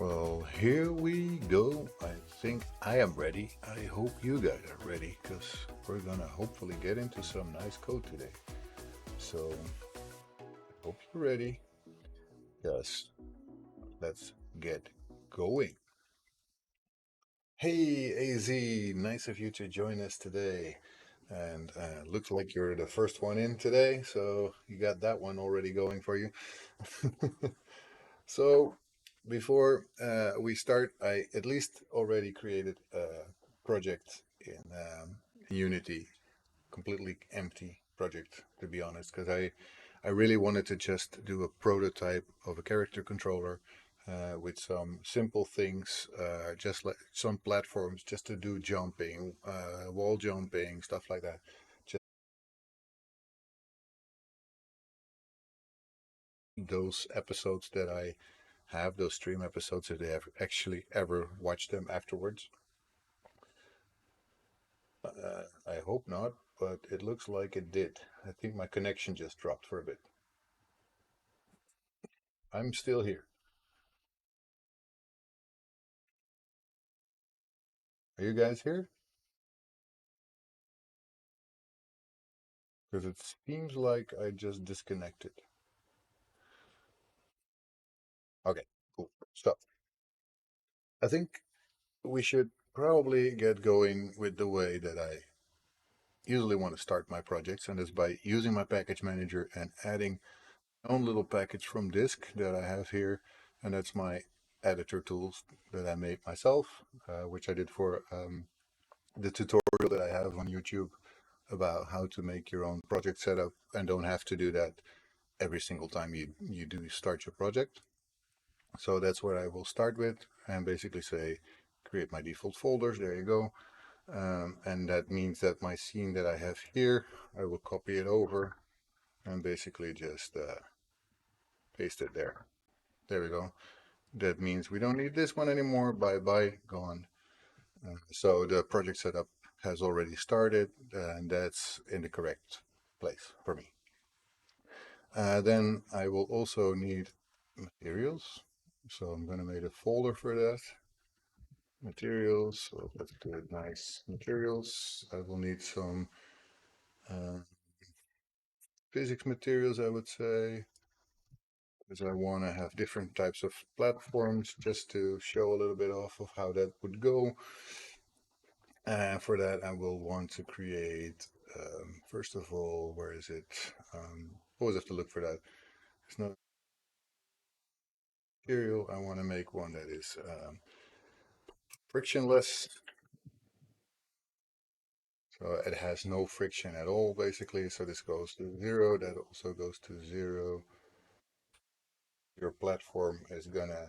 Well, here we go. I think I am ready. I hope you guys are ready because we're gonna hopefully get into some nice code today. So, I hope you're ready. Yes, let's get going. Hey, AZ, nice of you to join us today. And looks like you're the first one in today, so you got that one already going for you. So, before we start, I at least already created a project in Unity, completely empty project, to be honest, because I really wanted to just do a prototype of a character controller with some simple things, just like some platforms, just to do jumping, wall jumping, stuff like that. Just those episodes that I have, those stream episodes, if they have actually ever watched them afterwards. I hope not, but it looks like it did. I think my connection just dropped for a bit. I'm still here. Are you guys here? Because it seems like I just disconnected. Okay, cool. Stop. I think we should probably get going with the way that I usually want to start my projects, and is by using my package manager and adding my own little package from disk that I have here, and that's my editor tools that I made myself, which I did for the tutorial that I have on YouTube about how to make your own project setup and don't have to do that every single time you do start your project. So that's what I will start with and basically say, create my default folders. There you go. And that means that my scene that I have here, I will copy it over and basically just paste it there. There we go. That means we don't need this one anymore. Bye bye, gone. So the project setup has already started, and that's in the correct place for me. Then I will also need materials. So I'm going to make a folder for that. Materials. So let's do it nice. Materials. I will need some uh, physics materials, I would say, because I want to have different types of platforms just to show a little bit off of how that would go. And for that, I will want to create, first of all, where is it? Always have to look for that. It's not material. I want to make one that is frictionless. So it has no friction at all, basically. So this goes to zero. That also goes to zero. Your platform is gonna,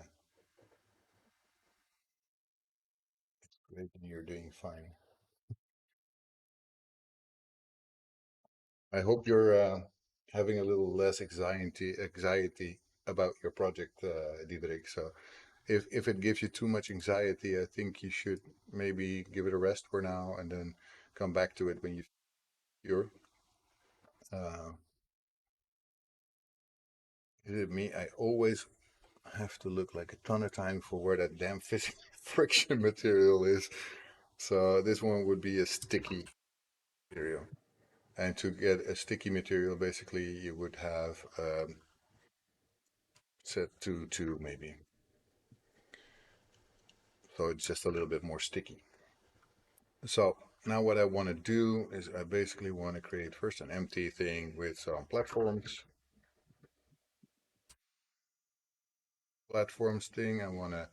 you're doing fine. I hope you're having a little less anxiety about your project, Diederik. So if it gives you too much anxiety, I think you should maybe give it a rest for now and then come back to it when you're. Uh, is it me? I always have to look like a ton of time for where that damn friction material is. So this one would be a sticky material. And to get a sticky material, basically you would have set to 2 maybe. So it's just a little bit more sticky. So now what I want to do is I basically want to create first an empty thing with some platforms. Platforms thing, I want to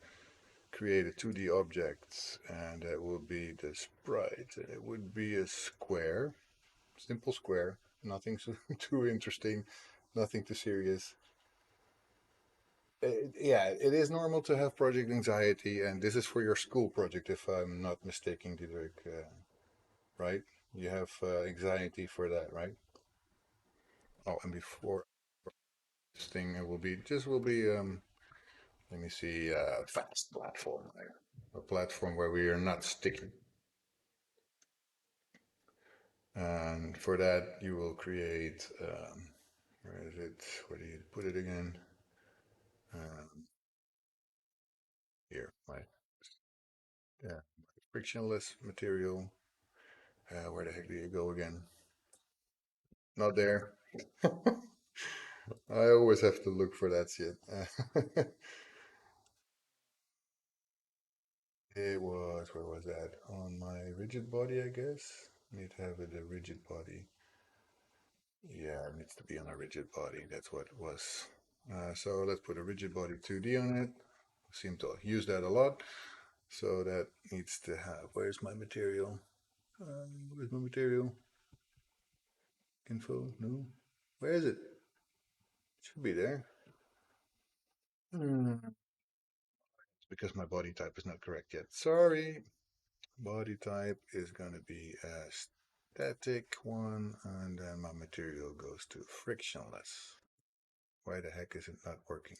create a 2D object, and that will be the sprite. It would be a square, simple square, nothing too interesting, nothing too serious. Yeah, it is normal to have project anxiety, and this is for your school project, if I'm not mistaken, Diederik, right? You have anxiety for that, right? Oh, and before this thing, it will be just will be let me see, fast platform there, a platform where we are not sticky. And for that, you will create, where is it? Where do you put it again? Here, my yeah, frictionless material. Where the heck do you go again? Not there. I always have to look for that shit. It was, where was that? On my rigid body, I guess. Need to have it a rigid body. Yeah, it needs to be on a rigid body. That's what it was. So let's put a rigid body 2D on it. Seem to use that a lot. So that needs to have, where's my material? Where's my material? Info? No. Where is it? Should be there. It's because my body type is not correct yet. Sorry. Body type is going to be a static one, and then my material goes to frictionless. Why the heck is it not working?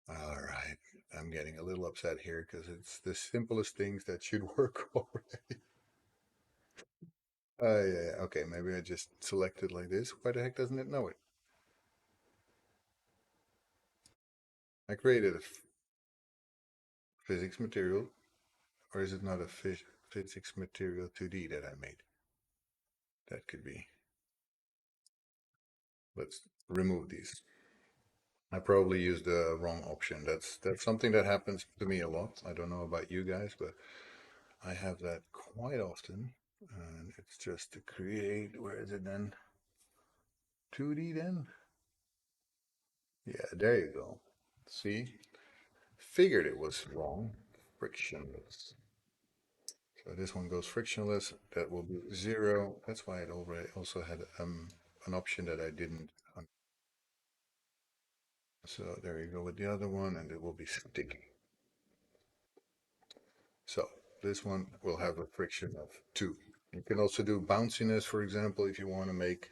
All right, I'm getting a little upset here because it's the simplest things that should work already. Yeah, okay, maybe I just select it like this. Why the heck doesn't it know it? I created a physics material, or is it not a physics material 2D that I made? That could be. Let's remove these. I probably used the wrong option. That's something that happens to me a lot. I don't know about you guys, but I have that quite often. And it's just to create, where is it then? 2D then? Yeah, there you go. See? Figured it was wrong. Frictionless. So this one goes frictionless. That will be 0. That's why it already also had an option that I didn't. So there you go with the other one, and it will be sticky. So this one will have a friction of 2. You can also do bounciness, for example, if you want to make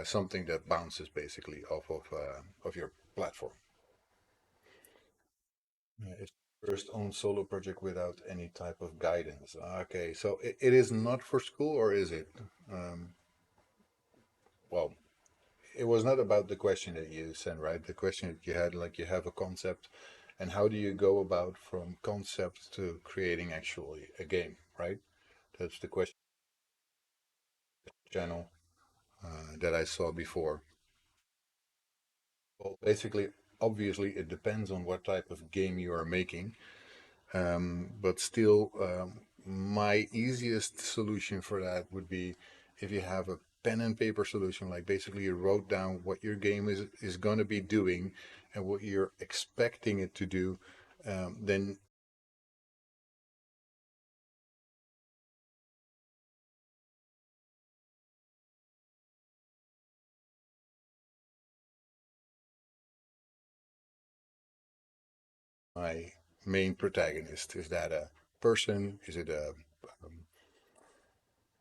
something that bounces basically off of your platform. It's first own solo project without any type of guidance. Okay, so it is not for school, or is it? Um, well, it was not about the question that you sent, right? The question that you had, like you have a concept, and how do you go about from concept to creating actually a game, right? That's the question channel that I saw before. Well, basically, obviously, it depends on what type of game you are making. But still, my easiest solution for that would be if you have a pen and paper solution, like basically you wrote down what your game is going to be doing and what you're expecting it to do, then my main protagonist, is that a person? Is it a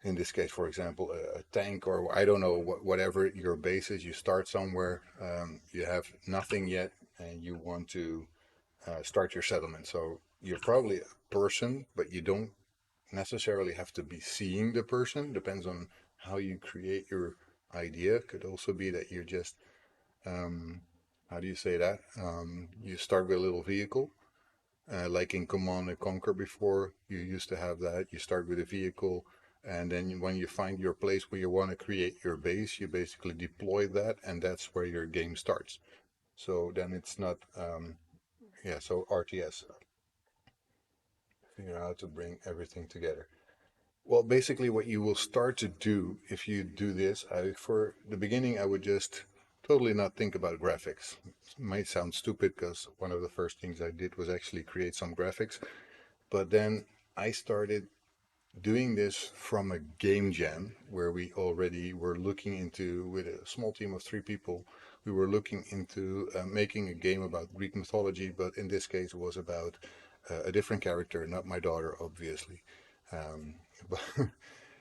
in this case, for example, a tank, or I don't know, whatever your base is, you start somewhere, you have nothing yet, and you want to start your settlement. So you're probably a person, but you don't necessarily have to be seeing the person. Depends on how you create your idea. Could also be that you're just, how do you say that? You start with a little vehicle like in Command and Conquer before, you used to have that. You start with a vehicle, and then when you find your place where you want to create your base, you basically deploy that, and that's where your game starts. So then it's not, yeah, so RTS, figure out how to bring everything together. Well, basically, what you will start to do if you do this, for the beginning, I would just totally not think about graphics. It might sound stupid because one of the first things I did was actually create some graphics. But then I started doing this from a game jam where we already were looking into, with a small team of 3 people, we were looking into making a game about Greek mythology, but in this case, it was about a different character, not my daughter, obviously. Um, but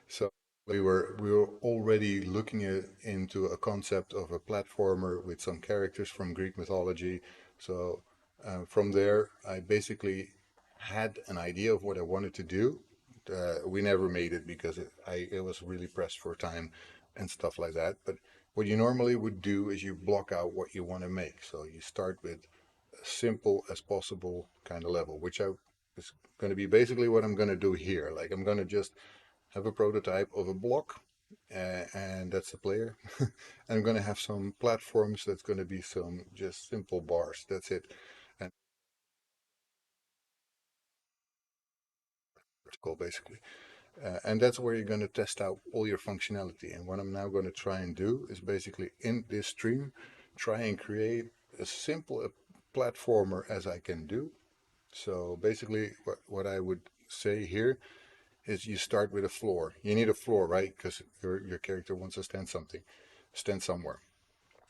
so we were already looking into a concept of a platformer with some characters from Greek mythology. So from there, I basically had an idea of what I wanted to do. We never made it because it was really pressed for time and stuff like that. But what you normally would do is you block out what you want to make. So you start with simple as possible kind of level, which is going to be basically what I'm going to do here. Like I'm going to just have a prototype of a block, and that's the player. I'm going to have some platforms that's going to be some just simple bars. That's it. And vertical basically. And that's where you're going to test out all your functionality. And what I'm now going to try and do is basically in this stream, try and create as simple a platformer as I can do. So basically, what I would say here is you start with a floor. You need a floor, right? Because your character wants to stand somewhere.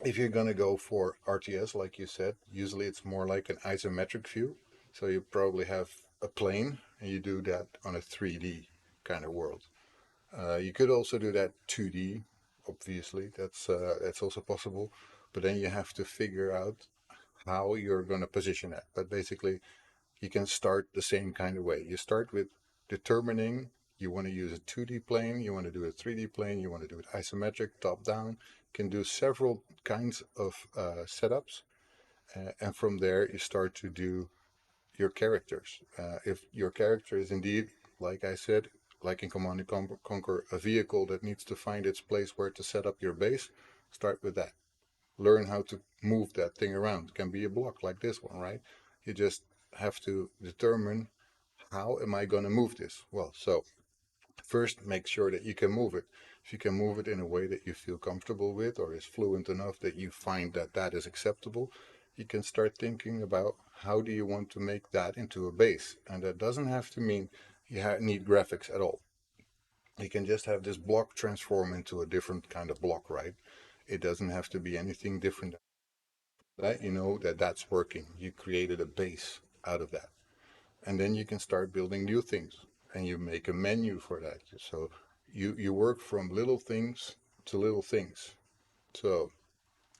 If you're going to go for RTS, like you said, usually it's more like an isometric view. So you probably have a plane and you do that on a 3D kind of world. You could also do that 2D, obviously. That's also possible. But then you have to figure out how you're going to position that. But basically, you can start the same kind of way. You start with determining you want to use a 2D plane, you want to do a 3D plane, you want to do it isometric, top down. You can do several kinds of setups. And from there, you start to do your characters. If your character is indeed, like I said, like in Command and Conquer, a vehicle that needs to find its place where to set up your base, start with that. Learn how to move that thing around. It can be a block like this one, right? You just have to determine how am I going to move this? Well, so first make sure that you can move it. If you can move it in a way that you feel comfortable with or is fluent enough that you find that that is acceptable, you can start thinking about how do you want to make that into a base. And that doesn't have to mean you need graphics at all. You can just have this block transform into a different kind of block, right? It doesn't have to be anything different. That you know that that's working. You created a base out of that. And then you can start building new things and you make a menu for that. So you work from little things to little things. So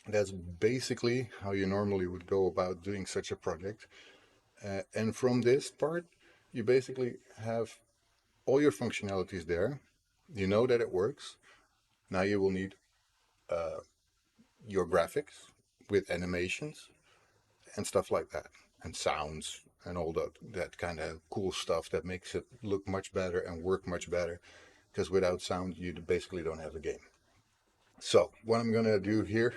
that's basically how you normally would go about doing such a project. And from this part, you basically have all your functionalities there. You know that it works. Now you will need uh, your graphics with animations and stuff like that, and sounds and all that kind of cool stuff that makes it look much better and work much better. Because without sound, you basically don't have a game. So what I'm gonna do here,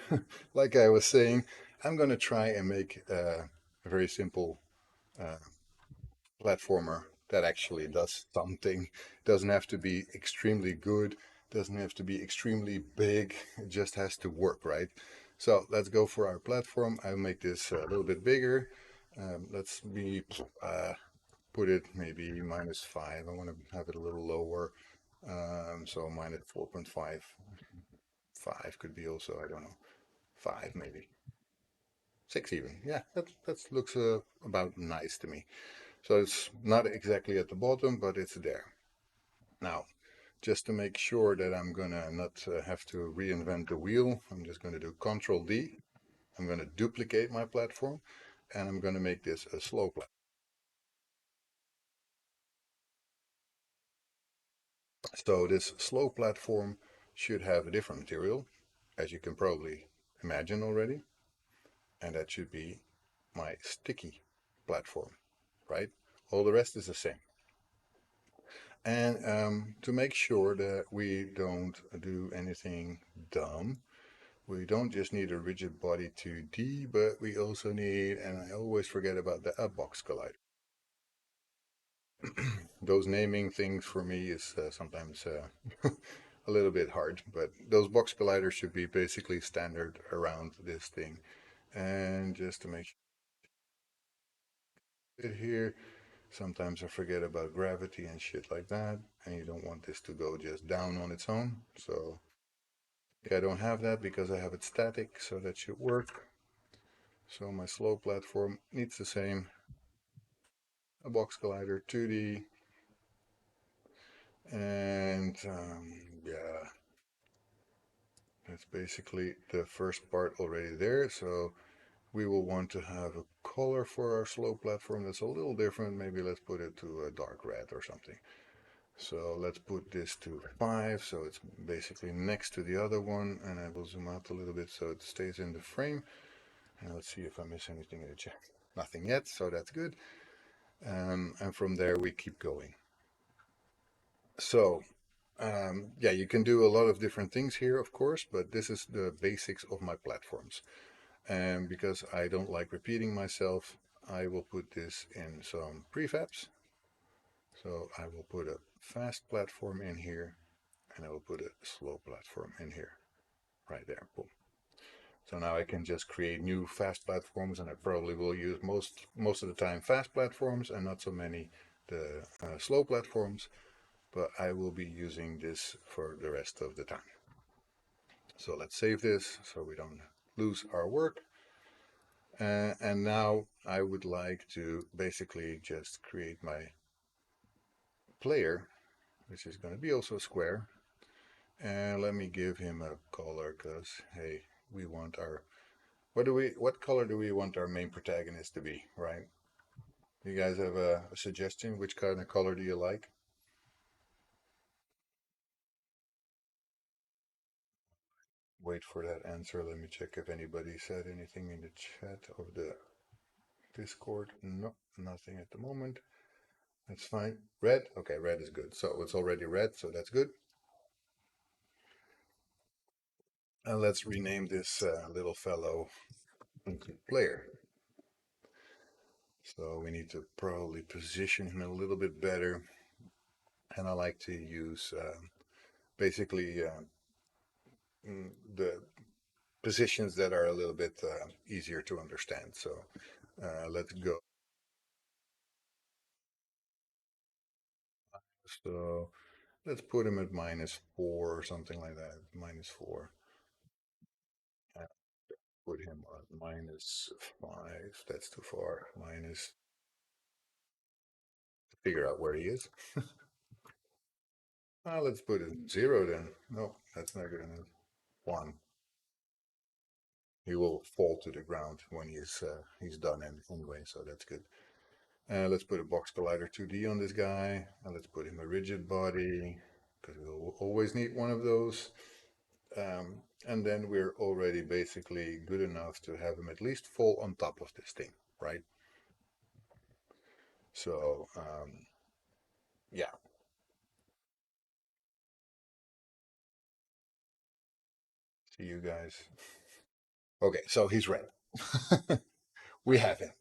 like I was saying, I'm gonna try and make a very simple uh, platformer that actually does something. Doesn't have to be extremely good, doesn't have to be extremely big, it just has to work, right? So let's go for our platform. I'll make this a little bit bigger. Let's be put it maybe -5. I want to have it a little lower. So minus 4.5. 5 could be also, I don't know, 5 maybe. 6 even. Yeah, that looks about nice to me. So it's not exactly at the bottom, but it's there. Now, just to make sure that I'm gonna not have to reinvent the wheel, I'm just gonna do Control D. I'm gonna duplicate my platform, and I'm gonna make this a slow platform. So this slow platform should have a different material, as you can probably imagine already, and that should be my sticky platform, right? All the rest is the same. And to make sure that we don't do anything dumb, we don't just need a rigid body 2D, but we also need, and I always forget about the box collider. Those naming things for me is sometimes a little bit hard, but those box colliders should be basically standard around this thing. And just to make sure here, sometimes I forget about gravity and shit like that, and you don't want this to go just down on its own. So I don't have that because I have it static, so that should work. So my slow platform needs the same, a box collider 2D, and yeah, that's basically the first part already there. So we will want to have a color for our slow platform that's a little different. Maybe let's put it to a dark red or something. So let's put this to 5, so it's basically next to the other one, and I will zoom out a little bit so it stays in the frame. And let's see if I miss anything in the chat. nothing yet, so that's good. And from there we keep going. So yeah, you can do a lot of different things here, of course, but this is the basics of my platforms. And because I don't like repeating myself, I will put this in some prefabs. So I will put a fast platform in here, and I will put a slow platform in here, right there. Boom. So now I can just create new fast platforms, and I probably will use most of the time fast platforms and not so many the slow platforms, but I will be using this for the rest of the time. So let's save this so we don't lose our work. And now I would like to basically just create my player, which is going to be also a square. And let me give him a color because, hey, we want our, what color do we want our main protagonist to be, right? You guys have a suggestion? Which kind of color do you like? Wait for that answer. Let me check if anybody said anything in the chat of the Discord. No, nothing at the moment. That's fine. Red? Okay, red is good. So it's already red, so that's good. And let's rename this little fellow into player. So we need to probably position him a little bit better. And I like to use basically the positions that are a little bit easier to understand. So let's go. So let's put him at -4 or something like that. -4. Uh, Put him at -5. That's too far. Minus. Figure out where he is. Let's put it 0 then. No, that's not good enough. 1. He will fall to the ground when he's done anyway, so that's good. Let's put a box collider 2D on this guy. And let's put him a rigid body because we'll always need one of those. And then we're already basically good enough to have him at least fall on top of this thing, right? So, yeah. See you guys. Okay, so he's red. We have him.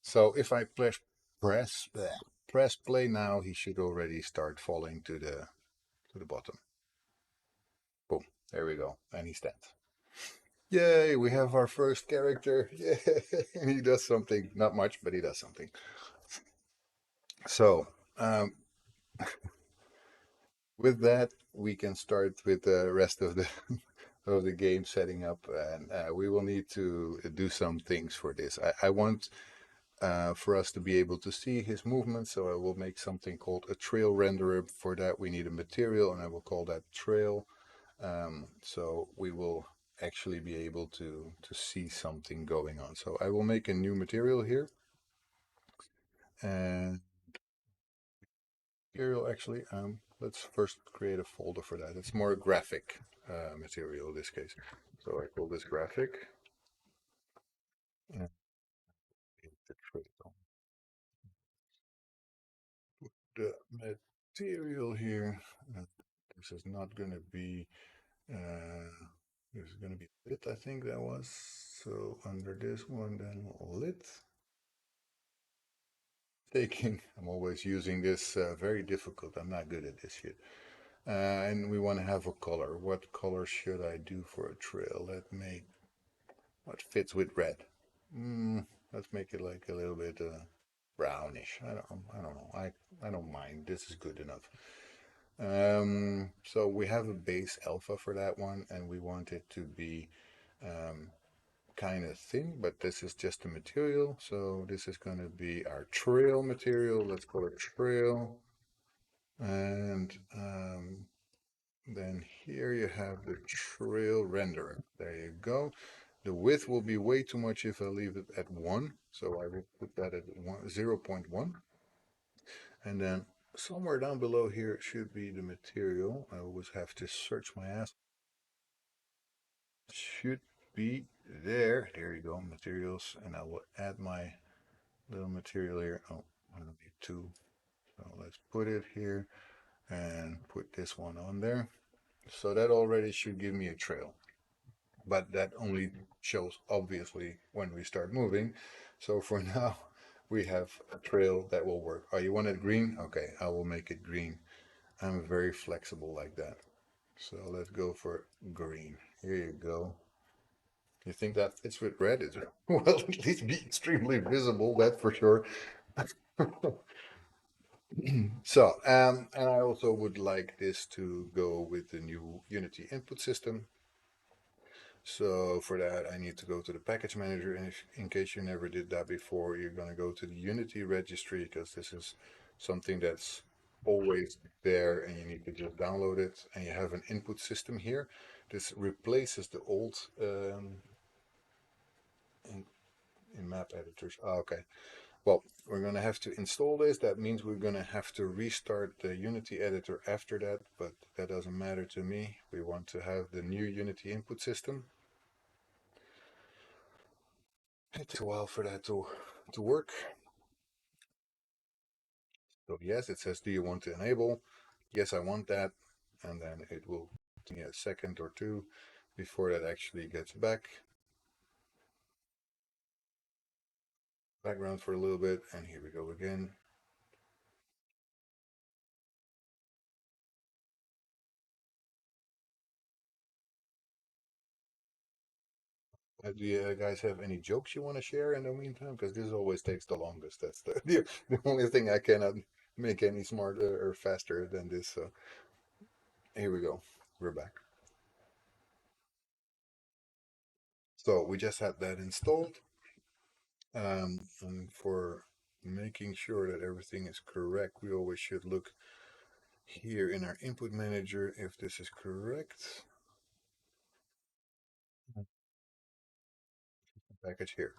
So if I press play now, he should already start falling to the bottom. Boom. There we go. And he stands. Yay, we have our first character. Yay. And he does something. Not much, but he does something. So, with that, we can start with the rest of the of the game setting up, and we will need to do some things for this. I want for us to be able to see his movement, so I will make something called a trail renderer. For that, we need a material, and I will call that trail. So we will actually be able to see something going on. So I will make a new material here, and material actually. Let's first create a folder for that. It's more graphic material in this case. So I call this graphic. And the material here. Uh, this is not going to be. Uh, this is going to be lit. I think that was. So under this one, then lit. Taking. I'm always using this. Very difficult. I'm not good at this yet. And we want to have a color. What color should I do for a trail? Let me. What fits with red? Let's make it like a little bit brownish. I don't know. I don't mind. This is good enough. So we have a base alpha for that one, and we want it to be um, kind of thin, but this is just a material. So this is going to be our trail material. Let's call it trail. And then here you have the trail renderer. There you go. The width will be way too much if I leave it at 1. So I will put that at 0 0.1. And then somewhere down below here should be the material. I always have to search my ass. Should be there. There you go, materials. And I will add my little material here. Oh, I don't need two. So let's put it here and put this one on there. So that already should give me a trail, but that only shows obviously when we start moving. So for now, we have a trail that will work. Oh, you want it green? Okay, I will make it green. I'm very flexible like that. So let's go for green. Here you go. You think that fits with red? It will at least be extremely visible, that's for sure. So, and I also would like this to go with the new Unity input system. So for that, I need to go to the package manager. And if, in case you never did that before, you're going to go to the Unity registry because this is something that's always there and you need to just download it. And you have an input system here. This replaces the old in, in map editors. Oh, okay. Well, we're going to have to install this. That means we're going to have to restart the Unity editor after that, but that doesn't matter to me. We want to have the new Unity input system. It takes a while for that to work. So yes, it says, do you want to enable? Yes, I want that. And then it will take a second or two before that actually gets background for a little bit. And here we go again. Do you guys have any jokes you want to share in the meantime? Because this always takes the longest. That's the only thing I cannot make any smarter or faster than this. So here we go. We're back. So we just had that installed. And for making sure that everything is correct, we always should look here in our input manager if this is correct. Package here.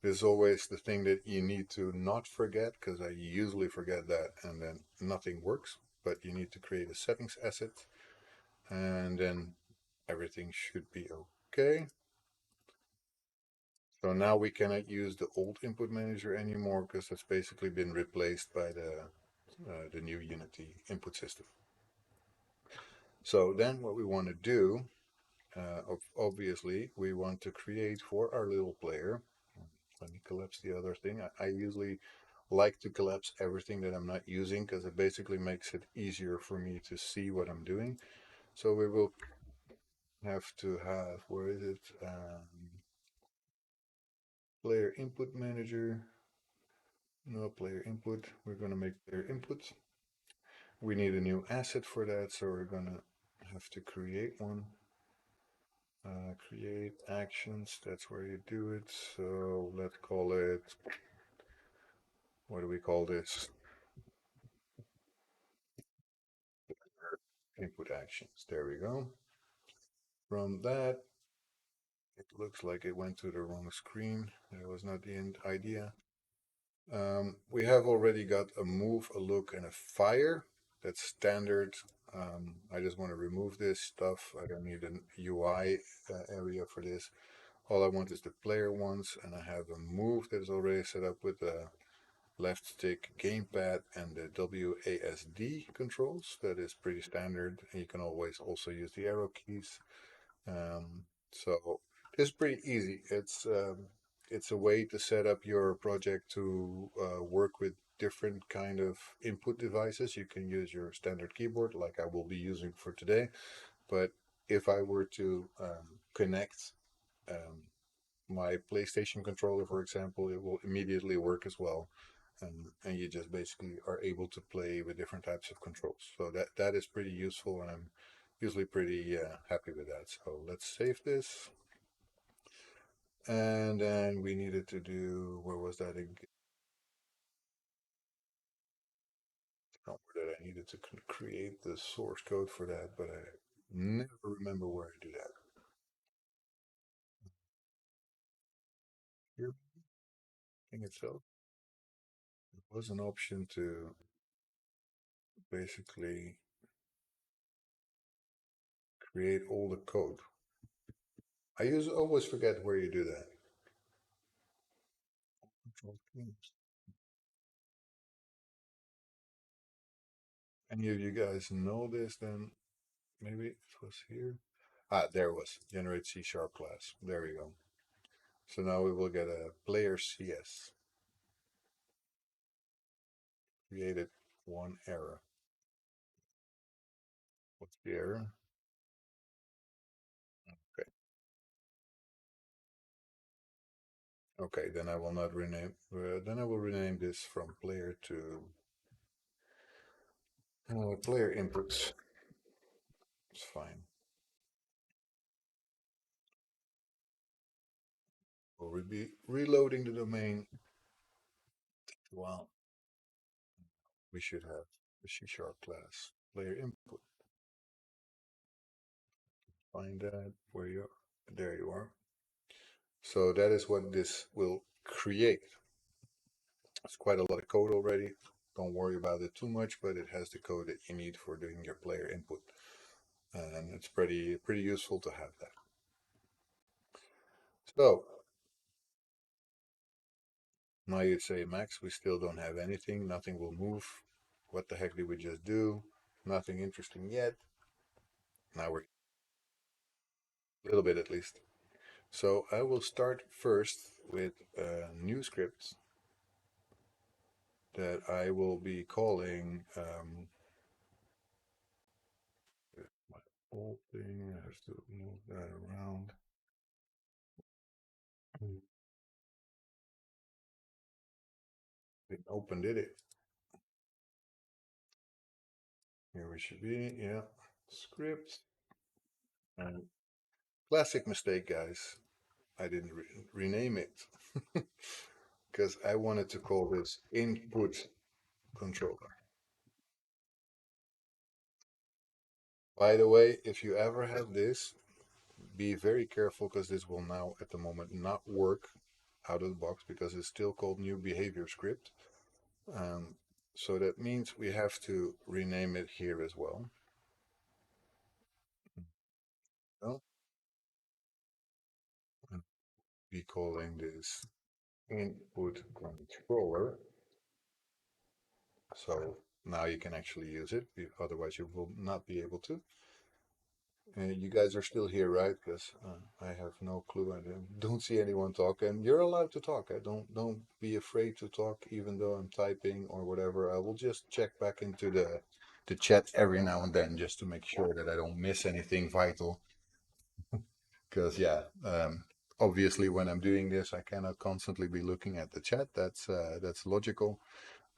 This is always the thing that you need to not forget because I usually forget that and then nothing works. But you need to create a settings asset and then everything should be okay. So now we cannot use the old input manager anymore because it's basically been replaced by the new Unity input system. So then what we want to do, obviously, we want to create for our little player. Let me collapse the other thing. I usually like to collapse everything that I'm not using because it basically makes it easier for me to see what I'm doing. So we will have to have, where is it? Player input manager. No player input. We're going to make player input. We need a new asset for that, so we're going to have to create one. Create actions, that's where you do it. So let's call it, what do we call this? Input actions. There we go. From that, it looks like it went to the wrong screen. That was not the end idea. We have already got a move, a look, and a fire. That's standard. I just want to remove this stuff. I don't need an UI area for this. All I want is the player ones, and I have a move that is already set up with the left stick gamepad and the WASD controls. That is pretty standard. And you can always also use the arrow keys. So it's pretty easy. It's a way to set up your project to work with different kind of input devices. You can use your standard keyboard like I will be using for today. But if I were to connect um, my PlayStation controller, for example, it will immediately work as well. And you just basically are able to play with different types of controls. So that is pretty useful, and I'm usually pretty happy with that. So let's save this. And then we needed to do, where was that again? Not where that I needed to create the source code for that, but I never remember where I do that. Here, thing itself, there was an option to basically create all the code. I always forget where you do that. Control Games. Any of you guys know this? Then maybe it was here. Ah, there it was. Generate C sharp class. There we go. So now we will get a player CS. Created one error. What's the error? Okay. Okay, then I will not rename. Then I will rename this from player to player inputs. It's fine. We'll be reloading the domain. Well, we should have the C sharp class player input. Find that where you are. There you are. So that is what this will create. It's quite a lot of code already. Don't worry about it too much, but it has the code that you need for doing your player input. And it's pretty useful to have that. So now you'd say, Max, we still don't have anything. Nothing will move. What the heck did we just do? Nothing interesting yet. Now we're a little bit at least. So I will start first with a new script that I will be calling my whole thing. I have to move that around. It open, did it? Here we should be. Yeah. Script. And classic mistake, guys. I didn't rename it because I wanted to call this input controller. By the way, if you ever have this, be very careful because this will now at the moment not work out of the box because it's still called new behavior script. Um, so that means we have to rename it here as well. Well, and be calling this input controller. So now you can actually use it. Otherwise, you will not be able to. You guys are still here, right? Because I have no clue. I don't see anyone talk, and you're allowed to talk. I don't be afraid to talk, even though I'm typing or whatever. I will just check back into the chat every now and then just to make sure that I don't miss anything vital. Because yeah, obviously when I'm doing this, I cannot constantly be looking at the chat. That's logical.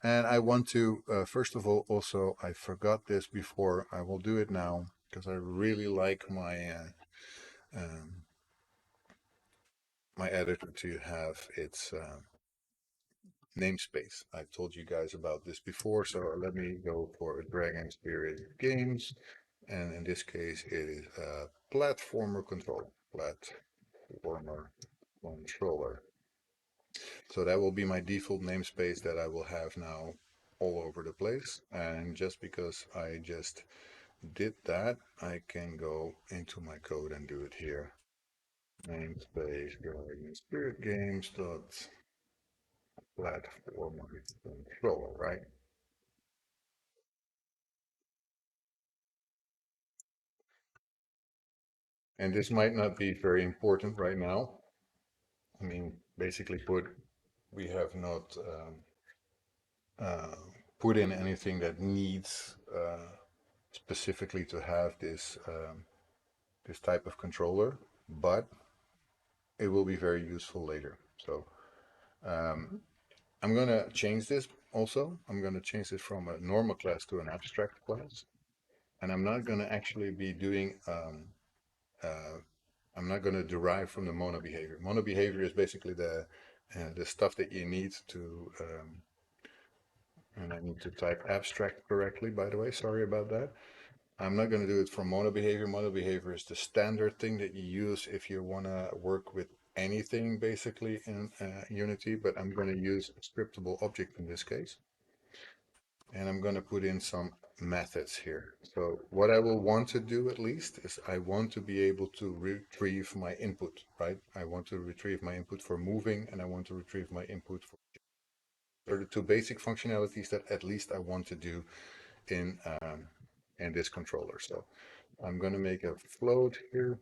And I want to first of all also I forgot this before. I will do it now because I really like um, my editor to have its namespace. I've told you guys about this before, so let me go for Dragon Spirit Games, and in this case it is a platformer controller. Platformer controller. So that will be my default namespace that I will have now all over the place. And just because I just did that, I can go into my code and do it here. Namespace Dragon Spirit Games dot platform controller, right? And this might not be very important right now. I mean, basically put, we have not uh, put in anything that needs specifically to have this type of controller, but it will be very useful later. So um, I'm going to change this also. I'm going to change this from a normal class to an abstract class. And I'm not going to actually be doing, I'm not going to derive from the mono behavior. Mono behavior is basically the stuff that you need to, and I need to type abstract correctly, by the way, sorry about that. I'm not going to do it from mono behavior. Mono behavior is the standard thing that you use if you want to work with anything basically in Unity, but I'm going to use a scriptable object in this case. And I'm going to put in some methods here. So what I will want to do at least is I want to be able to retrieve my input, right? I want to retrieve my input for moving and I want to retrieve my input for are the two basic functionalities that at least I want to do in this controller. So I'm going to make a float here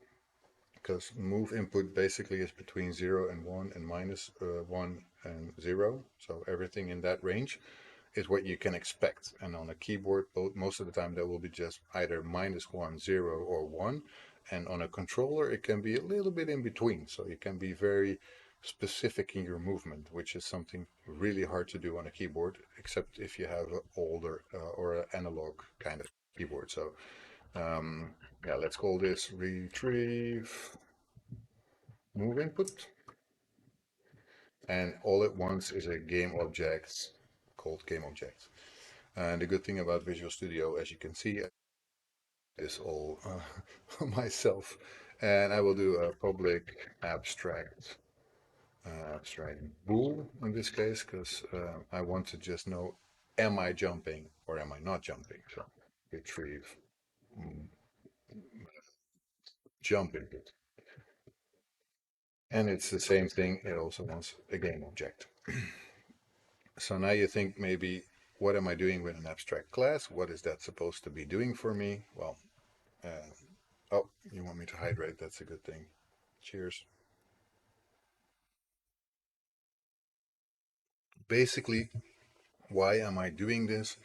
because move input basically is between 0 and 1 and minus 1 and 0. So everything in that range is what you can expect. And on a keyboard, most of the time that will be just either -1, 0, or 1. And on a controller, it can be a little bit in between. So you can be very specific in your movement, which is something really hard to do on a keyboard, except if you have an older or an analog kind of keyboard. So um, yeah, let's call this retrieve move input. And all it wants is a game object called game object. And the good thing about Visual Studio, as you can see, is all myself. And I will do a public abstract bool in this case, because I want to just know, am I jumping or am I not jumping? So retrieve mm, jump input. And it's the same thing. It also wants a game object. So now you think maybe, what am I doing with an abstract class? What is that supposed to be doing for me? Well, uh, oh, you want me to hydrate? That's a good thing. Cheers. Basically, why am I doing this?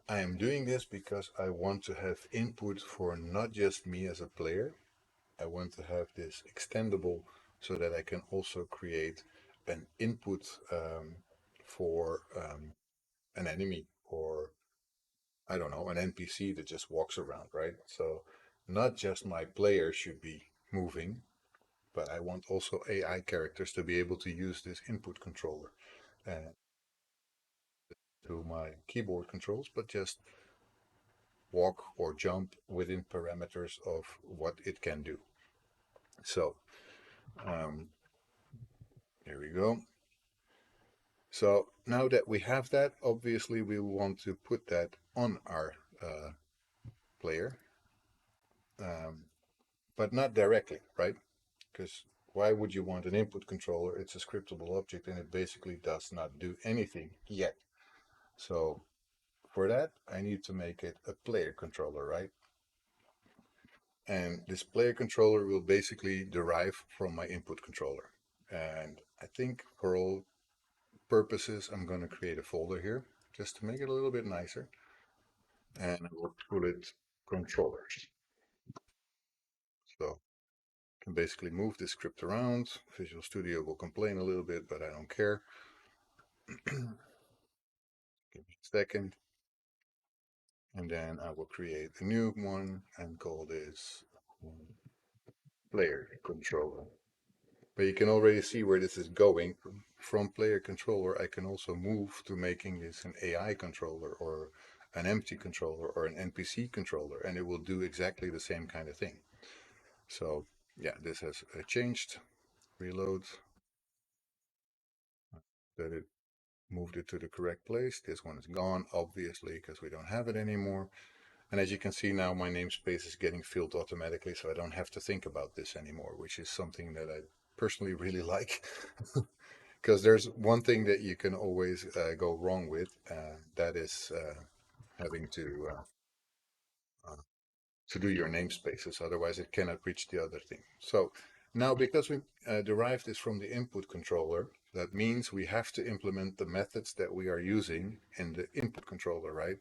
I am doing this because I want to have input for not just me as a player. I want to have this extendable so that I can also create an input for an enemy, or I don't know, an NPC that just walks around, right? So not just my player should be moving, but I want also AI characters to be able to use this input controller to my keyboard controls, but just walk or jump within parameters of what it can do. So um, here we go. So now that we have that, obviously we want to put that on our player, um, but not directly, right? Because why would you want an input controller? It's a scriptable object and it basically does not do anything yet. So for that, I need to make it a player controller, right? And this player controller will basically derive from my input controller. And I think for all purposes, I'm going to create a folder here just to make it a little bit nicer. And I will call it controllers. So I can basically move this script around. Visual Studio will complain a little bit, but I don't care. Give me a second. And then I will create a new one and call this player controller. But you can already see where this is going. From player controller, I can also move to making this an AI controller or an empty controller or an NPC controller, and it will do exactly the same kind of thing. So yeah, this has changed. Reload, that it moved it to the correct place. This one is gone, obviously, because we don't have it anymore. And as you can see now, my namespace is getting filled automatically, so I don't have to think about this anymore, which is something that I personally really like. Because there's one thing that you can always go wrong with, that is having uh, to do your namespaces, otherwise it cannot reach the other thing. So now, because we derived this from the input controller, that means we have to implement the methods that we are using in the input controller, right?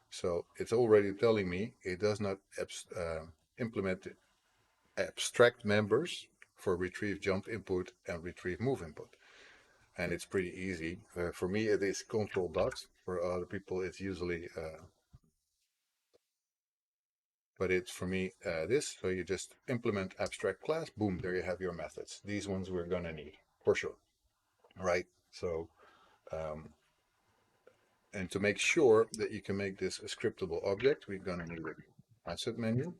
So it's already telling me it does not implement abstract members for retrieve jump input and retrieve move input. And it's pretty easy. For me, it is control dot. For other people, it's usually, but it's for me this. So you just implement abstract class, boom, there you have your methods. These ones we're gonna need for sure, right? So, um, and to make sure that you can make this a scriptable object, we're gonna need an asset menu.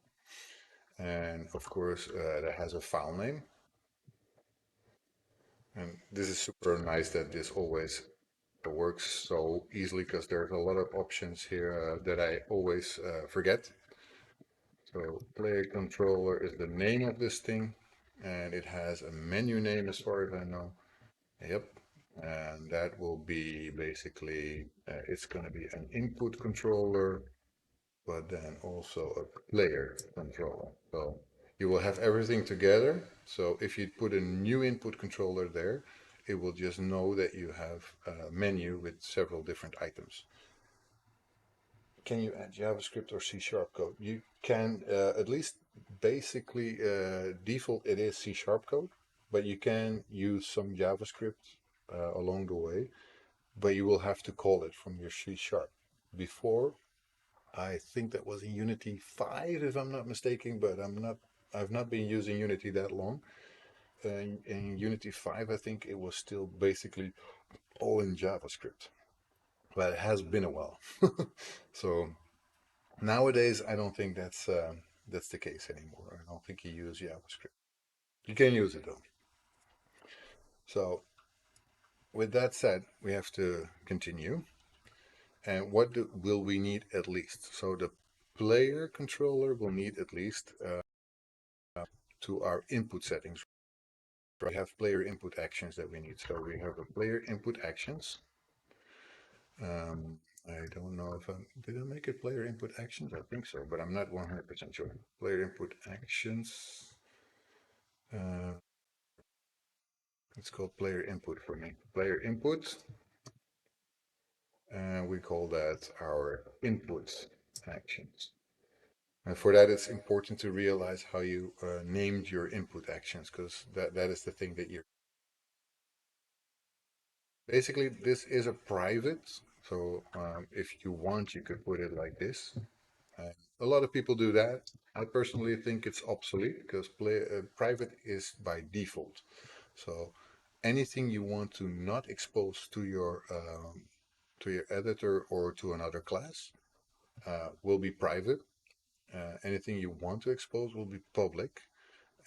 And of course, that has a file name. And this is super nice that this always works so easily because there's a lot of options here that I always forget. So player controller is the name of this thing, and it has a menu name as far as I know. Yep. And that will be basically, it's going to be an input controller, but then also a player controller. So you will have everything together. So if you put a new input controller there, it will just know that you have a menu with several different items. Can you add JavaScript or C sharp code? You can, at least basically, default it is C sharp code, but you can use some JavaScript along the way, but you will have to call it from your C sharp. Before, I think that was in Unity 5, if I'm not mistaken, but I've not been using Unity that long. In Unity 5, I think it was still basically all in JavaScript, but it has been a while. So nowadays, I don't think that's the case anymore. I don't think you use JavaScript. You can use it though. So with that said, we have to continue. And will we need at least? So the player controller will need at least to our input settings. We have player input actions that we need. So we have a player input actions. I don't know if did I make it player input actions? I think so, but I'm not 100% sure. Player input actions. Uh, it's called player input for me. Player input. And we call that our input actions. And for that, it's important to realize how you named your input actions, because that is the thing that you're. Basically, this is a private, so if you want, you could put it like this. A lot of people do that. I personally think it's obsolete because private is by default. So anything you want to not expose to your editor or to another class will be private. Anything you want to expose will be public.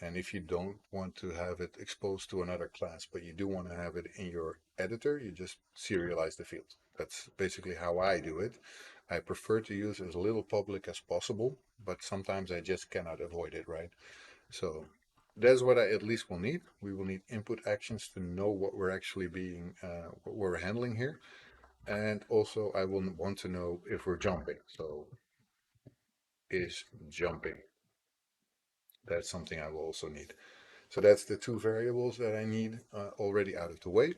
And if you don't want to have it exposed to another class, but you do want to have it in your editor, you just serialize the field. That's basically how I do it. I prefer to use as little public as possible, but sometimes I just cannot avoid it, right? So that's what I at least will need. We will need input actions to know what we're actually what we're handling here. And also I will want to know if we're jumping. So is jumping. That's something I will also need. So that's the two variables that I need already out of the way.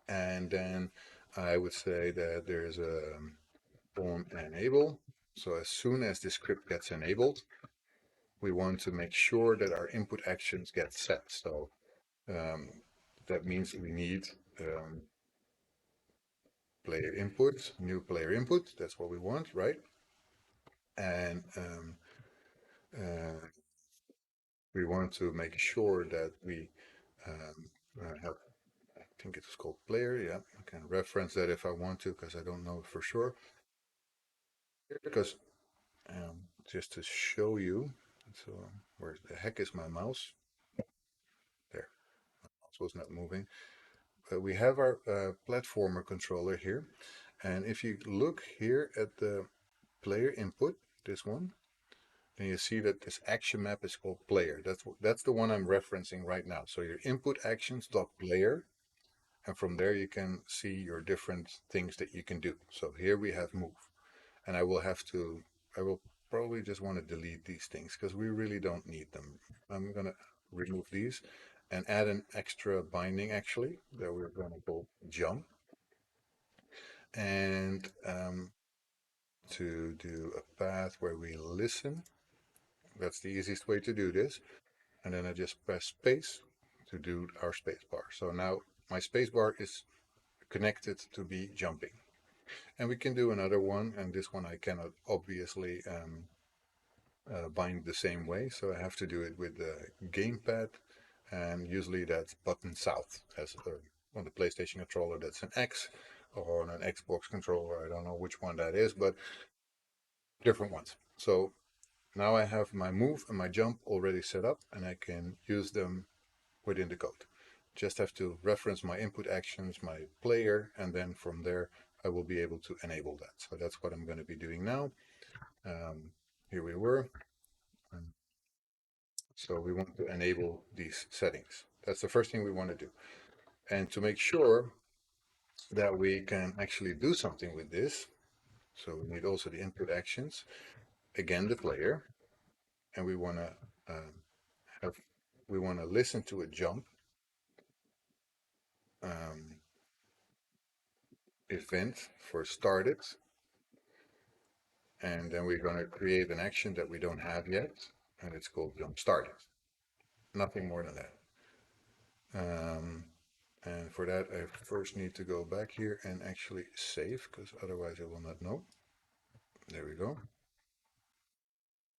And then I would say that there's a on enable. So as soon as the script gets enabled, we want to make sure that our input actions get set. So um, that means we need player input, new player input. That's what we want, right? And uh, we want to make sure that we have, I think it was called player. Yeah, I can reference that if I want to, because I don't know for sure. Because just to show you, so where the heck is my mouse? There, my mouse was not moving. But we have our platformer controller here. And if you look here at the player input, this one, then you see that this action map is called player. That's the one I'm referencing right now. So your input actions dot player, and from there you can see your different things that you can do. So here we have move, and I will probably just want to delete these things because we really don't need them. I'm going to remove these and add an extra binding actually that we're going to call jump, and to do a path where we listen. That's the easiest way to do this. And then I just press space to do our space bar. So now my space bar is connected to be jumping. And we can do another one, and this one I cannot obviously bind the same way, so I have to do it with the gamepad, and usually that's button south. As on the PlayStation controller, that's an X, or on an Xbox controller, I don't know which one that is, but different ones. So now I have my move and my jump already set up, and I can use them within the code. Just have to reference my input actions, my player, and then from there I will be able to enable that. So that's what I'm going to be doing now. Here we were. So we want to enable these settings. That's the first thing we want to do. And to make sure that we can actually do something with this, so we need also the input actions, again, the player, and we want to have, we want to listen to a jump um, event for started, and then we're going to create an action that we don't have yet, and it's called jump started. Nothing more than that. Um, and for that, I first need to go back here and actually save, because otherwise I will not know. There we go.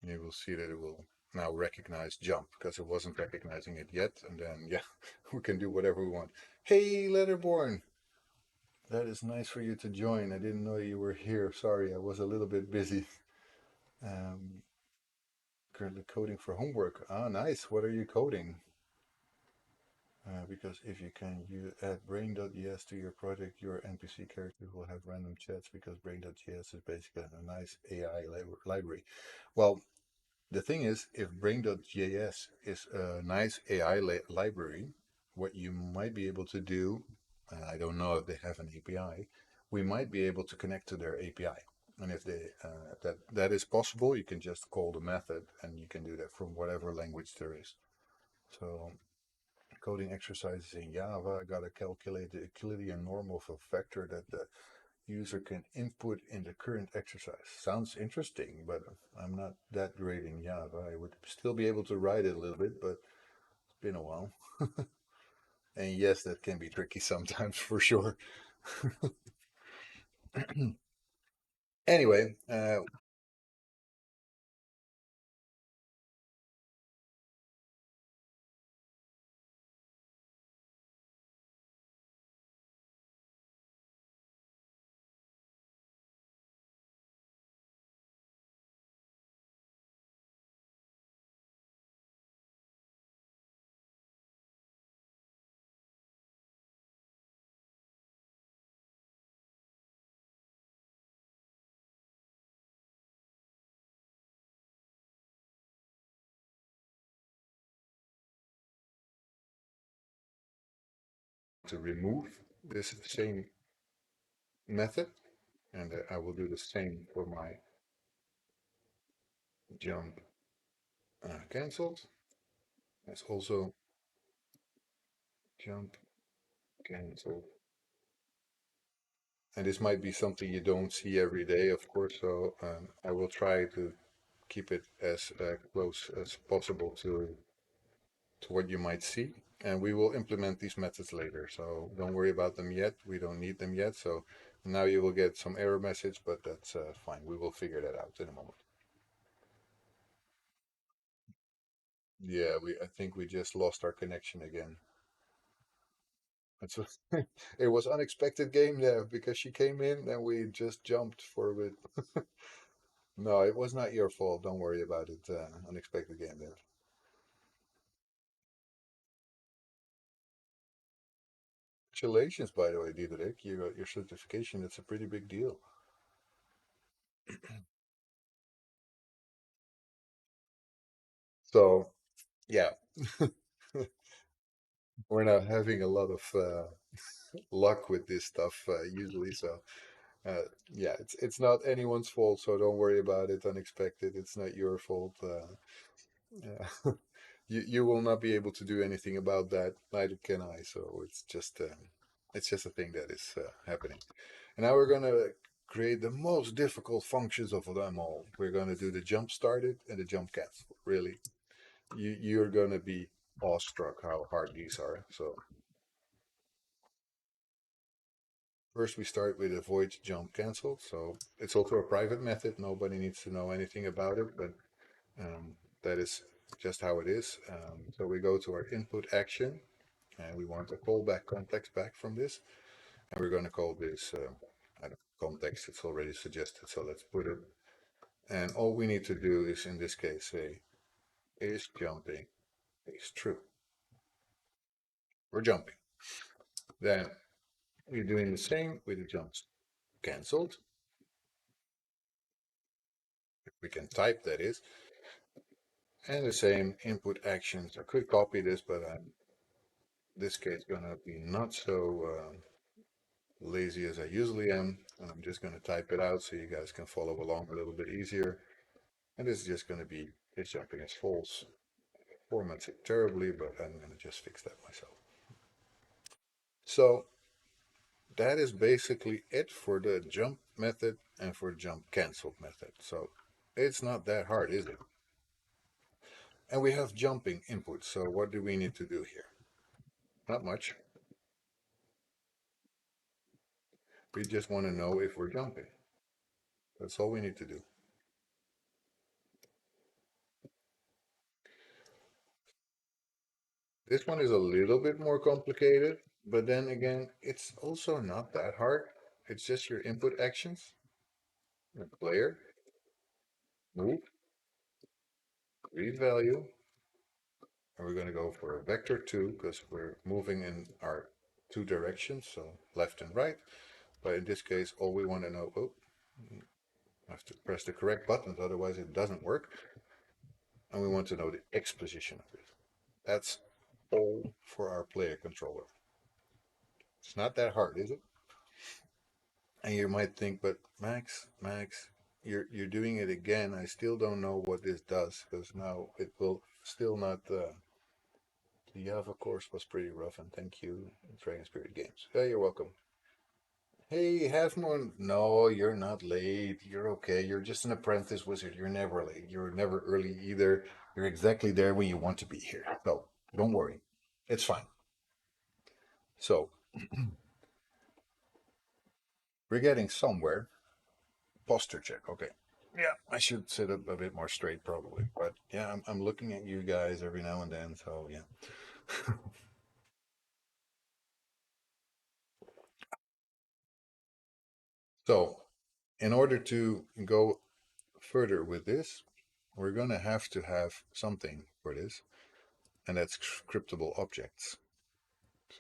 You will see that it will now recognize jump, because it wasn't recognizing it yet. And then, yeah, we can do whatever we want. Hey, Letterborn! That is nice for you to join. I didn't know you were here. Sorry, I was a little bit busy. Um, Currently coding for homework. Ah, nice. What are you coding? Because if you can you add brain.js to your project, your NPC character will have random chats because brain.js is basically a nice AI library. Well, the thing is, if brain.js is a nice AI library, what you might be able to do, I don't know if they have an API, we might be able to connect to their API. And if that is possible, you can just call the method, and you can do that from whatever language there is. So coding exercises in Java, I got to calculate the Euclidean norm of a vector that the user can input in the current exercise. Sounds interesting, but I'm not that great in Java. I would still be able to write it a little bit, but it's been a while. And yes, that can be tricky sometimes for sure. Anyway, to remove this same method, and I will do the same for my jump cancelled. That's also jump cancelled. And this might be something you don't see every day, of course, so I will try to keep it as close as possible to what you might see. And we will implement these methods later, so don't worry about them yet. We don't need them yet. So now you will get some error message, but that's fine. We will figure that out in a moment. Yeah, I think we just lost our connection again. It's it was unexpected game there because she came in and we just jumped for a bit. No, it was not your fault. Don't worry about it. Unexpected game there. Congratulations, by the way, Diederik. You got your certification. It's a pretty big deal. So, yeah, we're not having a lot of luck with this stuff usually. So, uh, yeah, it's not anyone's fault. So don't worry about it. Unexpected. It's not your fault. Yeah. You will not be able to do anything about that. Neither can I. So it's just a thing that is happening. And now we're gonna create the most difficult functions of them all. We're gonna do the jump started and the jump cancel. Really, you're gonna be awestruck how hard these are. So first we start with avoid jump cancel. So it's also a private method. Nobody needs to know anything about it, but that is just how it is. So we go to our input action and we want a callback context back from this. And we're going to call this I don't context. It's already suggested. So let's put it. And all we need to do is in this case say is jumping is true. We're jumping. Then we're doing the same with the jumps cancelled. We can type that is. And the same input actions. I could copy this, but This case gonna be not so lazy as I usually am. I'm just gonna type it out so you guys can follow along a little bit easier. And this is just gonna be it's jumping as false. Formats it terribly, but I'm gonna just fix that myself. So that is basically it for the jump method and for jump cancel method. So it's not that hard, is it? And we have jumping input. So what do we need to do here? Not much. We just want to know if we're jumping. That's all we need to do. This one is a little bit more complicated, but then again, it's also not that hard. It's just your input actions, the player, move, read value, and we're going to go for a vector 2 because we're moving in our two directions, so left and right. But in this case, all we want to know, oh, I have to press the correct buttons, otherwise it doesn't work. And we want to know the X position of it. That's all for our player controller. It's not that hard, is it? And you might think, but Max, you're doing it again. I still don't know what this does because now it will still not. The Java course was pretty rough, and thank you, Dragon Spirit Games. Yeah, you're welcome. Hey, Half Moon. No, you're not late. You're okay. You're just an apprentice wizard. You're never late. You're never early either. You're exactly there when you want to be here. So don't worry. It's fine. So we're getting somewhere. Posture check. Okay. Yeah, I should sit up a bit more straight probably. But yeah, I'm looking at you guys every now and then. So yeah. So in order to go further with this, we're going to have something for this, and that's scriptable objects.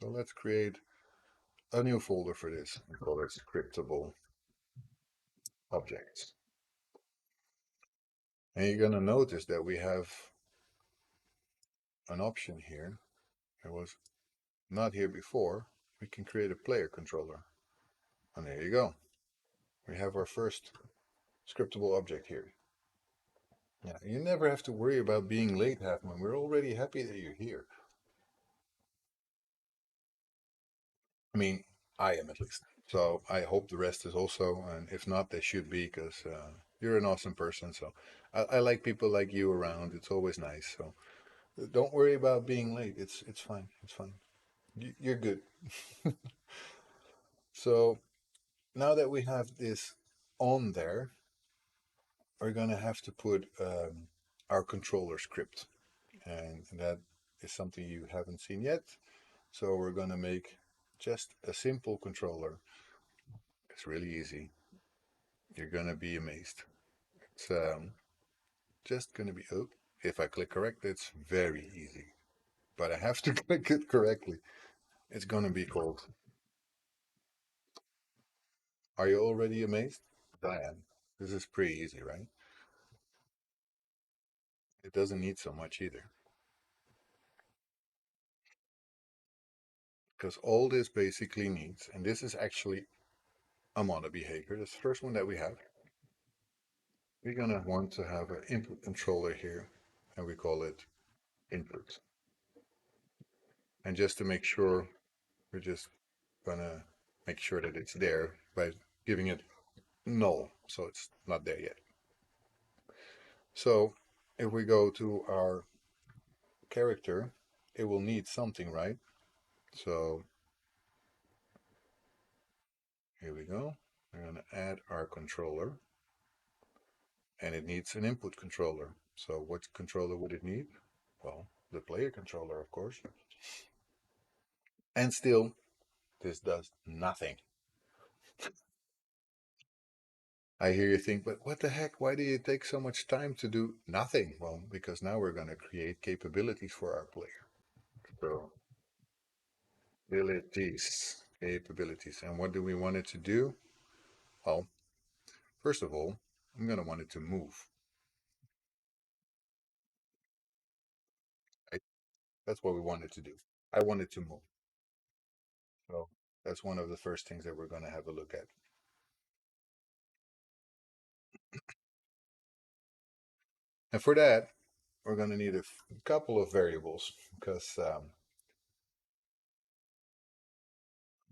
So let's create a new folder for this and call it scriptable objects. And you're going to notice that we have an option here. It was not here before. We can create a player controller. And there you go. We have our first scriptable object here. Yeah, you never have to worry about being late, Halfman. We're already happy that you're here. I mean, I am at least. So I hope the rest is also, and if not, they should be, because you're an awesome person. So I like people like you around. It's always nice. So don't worry about being late. It's fine. It's fine. You're good. So now that we have this on there, we're gonna have to put our controller script, and that is something you haven't seen yet. So we're gonna make just a simple controller. It's really easy. You're gonna be amazed. It's just gonna be, oh, if I click correct, it's very easy. But I have to click it correctly. It's gonna be called. Are you already amazed? Diane, this is pretty easy, right? It doesn't need so much either. Because all this basically needs, and this is actually a mono behavior, this first one that we have, we're gonna want to have an input controller here, and we call it input. And just to make sure, we're just gonna make sure that it's there by giving it null, so it's not there yet. So if we go to our character, it will need something, right? So here we go. We're going to add our controller, and it needs an input controller. So what controller would it need? Well, the player controller, of course. And still, this does nothing. I hear you think, but what the heck? Why do you take so much time to do nothing? Well, because now we're going to create capabilities for our player. So capabilities. And what do we want it to do? Well, first of all, I'm going to want it to move. Right? That's what we want it to do. I want it to move. So that's one of the first things that we're going to have a look at. And for that, we're going to need a couple of variables because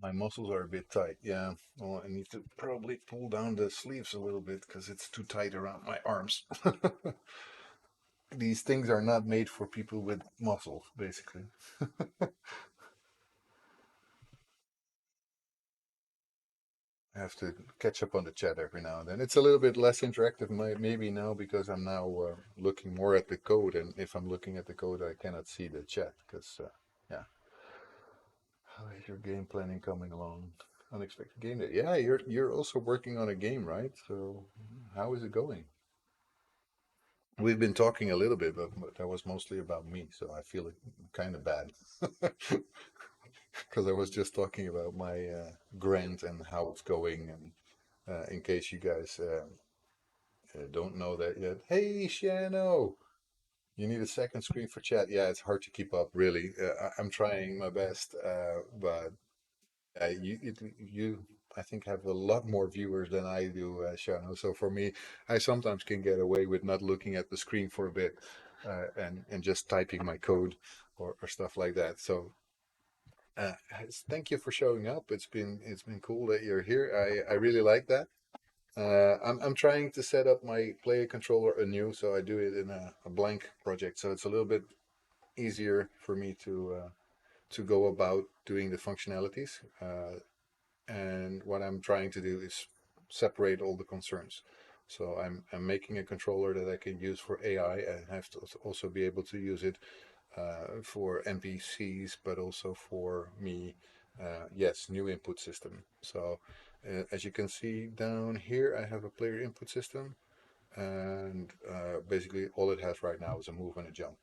my muscles are a bit tight. Yeah, well, I need to probably pull down the sleeves a little bit because it's too tight around my arms. These things are not made for people with muscles, basically. I have to catch up on the chat every now and then. It's a little bit less interactive, maybe now because I'm now looking more at the code, and if I'm looking at the code, I cannot see the chat because, yeah. How is your game planning coming along? Unexpected game day. Yeah, you're also working on a game, right? So how is it going? We've been talking a little bit, but that was mostly about me, so I feel kind of bad because I was just talking about my grant and how it's going, and in case you guys don't know that yet. Hey, Shano, you need a second screen for chat. Yeah, it's hard to keep up, really. I'm trying my best, but you, I think, have a lot more viewers than I do, Shano. So for me, I sometimes can get away with not looking at the screen for a bit, and just typing my code or stuff like that. So uh, thank you for showing up. It's been cool that you're here. I really like that. I'm trying to set up my player controller anew, so I do it in a blank project, so it's a little bit easier for me to go about doing the functionalities. And what I'm trying to do is separate all the concerns. So I'm making a controller that I can use for AI and have to also be able to use it for NPCs, but also for me. Yes, new input system. So as you can see down here, I have a player input system, and basically all it has right now is a move and a jump.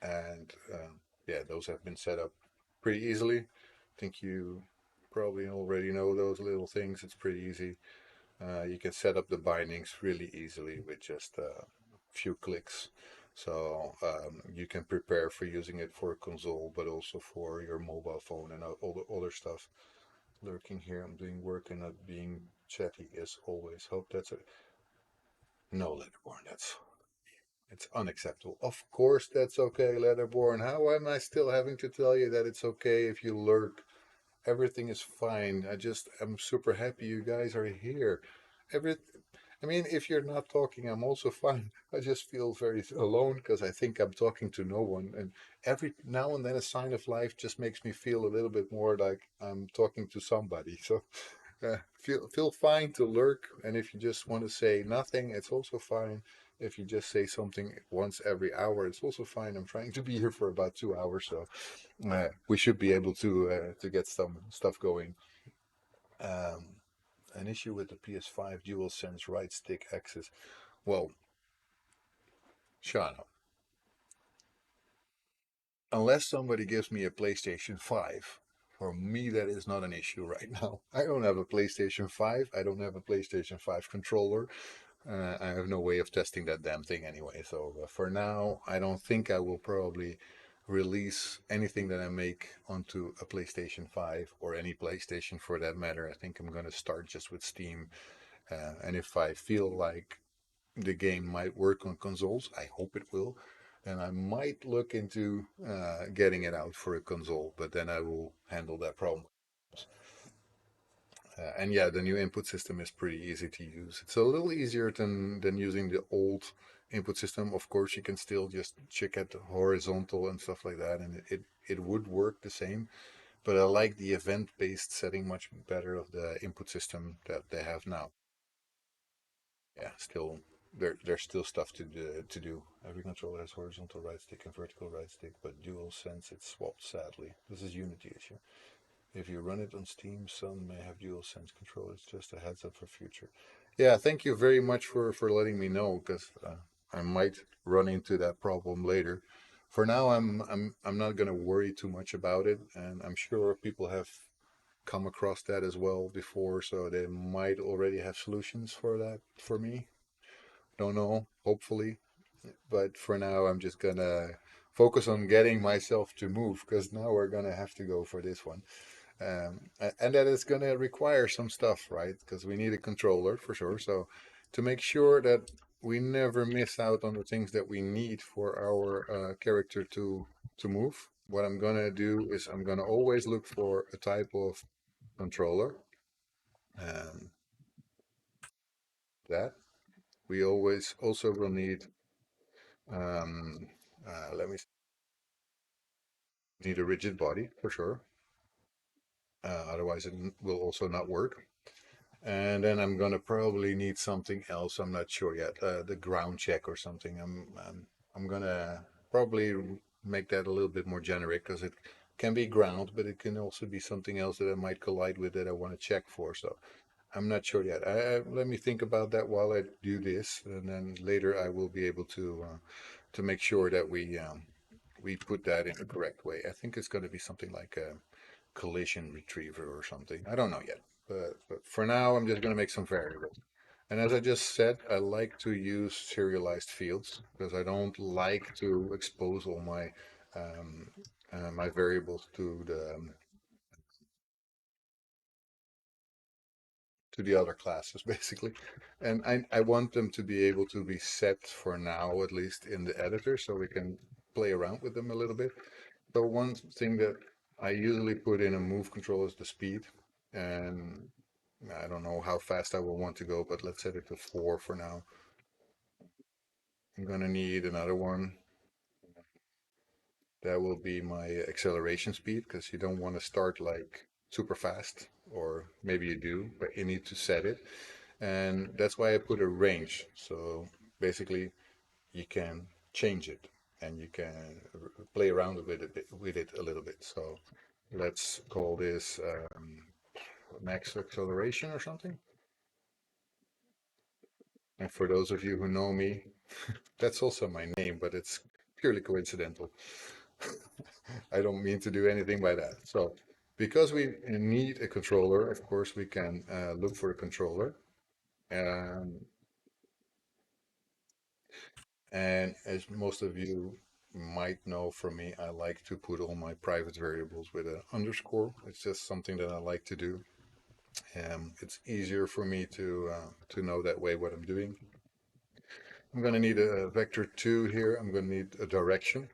And yeah, those have been set up pretty easily. I think you probably already know those little things. It's pretty easy. You can set up the bindings really easily with just a few clicks. So you can prepare for using it for a console, but also for your mobile phone and all the other stuff. Lurking here, I'm doing work and not being chatty as always. Hope that's a no, Letterborn. It's unacceptable. Of course, that's okay, Letterborn. How am I still having to tell you that it's okay if you lurk? Everything is fine. I'm super happy you guys are here. Every, I mean, if you're not talking, I'm also fine. I just feel very alone because I think I'm talking to no one. And every now and then, a sign of life just makes me feel a little bit more like I'm talking to somebody. So feel fine to lurk. And if you just want to say nothing, it's also fine. If you just say something once every hour, it's also fine. I'm trying to be here for about 2 hours, so we should be able to get some stuff going. Um, an issue with the PS5 DualSense right stick axis. Well, Shana, unless somebody gives me a PlayStation 5, for me that is not an issue right now. I don't have a PlayStation 5. I don't have a PlayStation 5 controller. I have no way of testing that damn thing anyway. So for now, I don't think I will probably release anything that I make onto a PlayStation 5 or any PlayStation for that matter. I think I'm going to start just with Steam. And if I feel like the game might work on consoles, I hope it will. And I might look into getting it out for a console, but then I will handle that problem. And yeah, the new input system is pretty easy to use. It's a little easier than using the old input system. Of course, you can still just check at the horizontal and stuff like that, and it would work the same. But I like the event-based setting much better of the input system that they have now. Yeah, still there's still stuff to do. Every controller has horizontal right stick and vertical right stick, but dual sense it's swapped. Sadly, this is Unity issue. If you run it on Steam, some may have dual sense control. It's just a heads up for future. Yeah, thank you very much for letting me know because I might run into that problem later. For now, I'm not going to worry too much about it, and I'm sure people have come across that as well before, so they might already have solutions for that for me. Don't know, hopefully, but for now, I'm just gonna focus on getting myself to move because now we're gonna have to go for this one. And that is going to require some stuff, right? Because we need a controller for sure. So to make sure that we never miss out on the things that we need for our character to move, what I'm going to do is I'm going to always look for a type of controller. Um, that we always also will need. Um, let me need a rigid body for sure. Otherwise, it will also not work. And then I'm gonna probably need something else. I'm not sure yet. The ground check or something. I'm gonna probably make that a little bit more generic because it can be ground, but it can also be something else that I might collide with that I want to check for. So I'm not sure yet. Let me think about that while I do this, and then later I will be able to make sure that we put that in the correct way. I think it's going to be something like a collision retriever or something. I don't know yet, but for now, I'm just going to make some variables. And as I just said, I like to use serialized fields because I don't like to expose all my variables to the other classes basically. And I want them to be able to be set for now, at least in the editor, so we can play around with them a little bit. So one thing that I usually put in a move control is the speed. And I don't know how fast I will want to go, but let's set it to 4 for now. I'm gonna need another one. That will be my acceleration speed because you don't want to start like super fast, or maybe you do, but you need to set it. And that's why I put a range. So basically, you can change it and you can play around with it a little bit. So let's call this max acceleration or something. And for those of you who know me, that's also my name, but it's purely coincidental. I don't mean to do anything by that. So because we need a controller, of course, we can look for a controller. Um, and as most of you might know from me, I like to put all my private variables with an underscore. It's just something that I like to do. It's easier for me to know that way what I'm doing. I'm going to need a vector 2 here. I'm going to need a direction.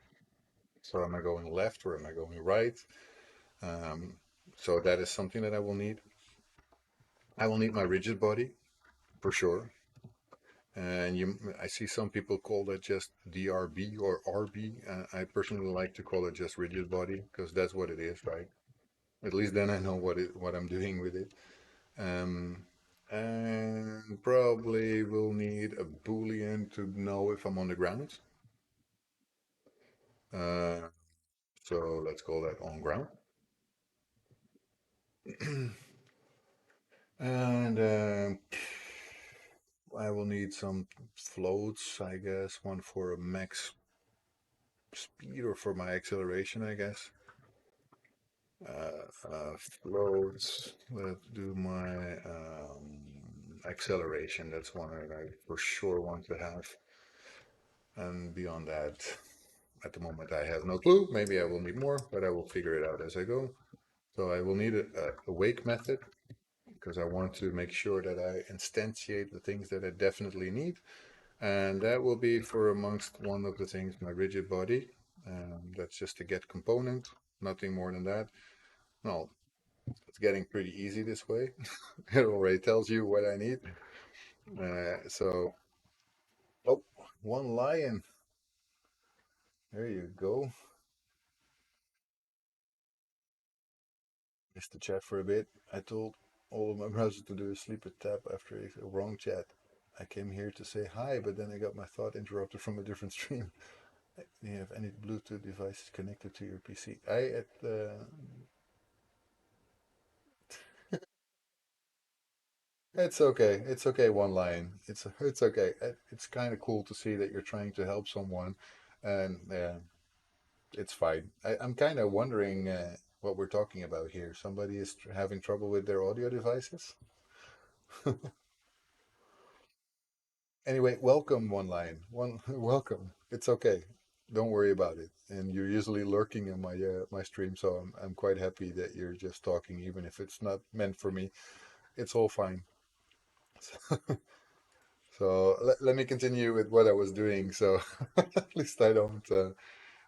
So am I going left or am I going right? Um, so that is something that I will need. I will need my rigid body for sure. And I see some people call that just DRB or RB. I personally like to call it just rigid body because that's what it is, right? At least then I know what I'm doing with it. Um, and probably will need a boolean to know if I'm on the ground. Uh, so let's call that on ground. And I will need some floats, I guess. One for a max speed or for my acceleration, I guess. Floats. Let's do my acceleration. That's one that I for sure want to have. And beyond that, at the moment, I have no clue. Maybe I will need more, but I will figure it out as I go. So I will need a wake method because I want to make sure that I instantiate the things that I definitely need. And that will be for amongst one of the things, my rigid body. That's just a get component, nothing more than that. No, it's getting pretty easy this way. It already tells you what I need. Oh, one lion. There you go. Missed the chat for a bit. I told all of my brothers to do a sleeper tap after a wrong chat. I came here to say hi, but then I got my thought interrupted from a different stream. Do you have any Bluetooth devices connected to your PC? It's okay. It's okay, one line. It's okay. It's kind of cool to see that you're trying to help someone, and it's fine. I'm kind of wondering what we're talking about here. Somebody is having trouble with their audio devices. Anyway, welcome, one line. One welcome. It's okay. don't worry about it. And you're usually lurking in my stream, so I'm quite happy that you're just talking, even if it's not meant for me. It's all fine. So let me continue with what I was doing. So at least I don't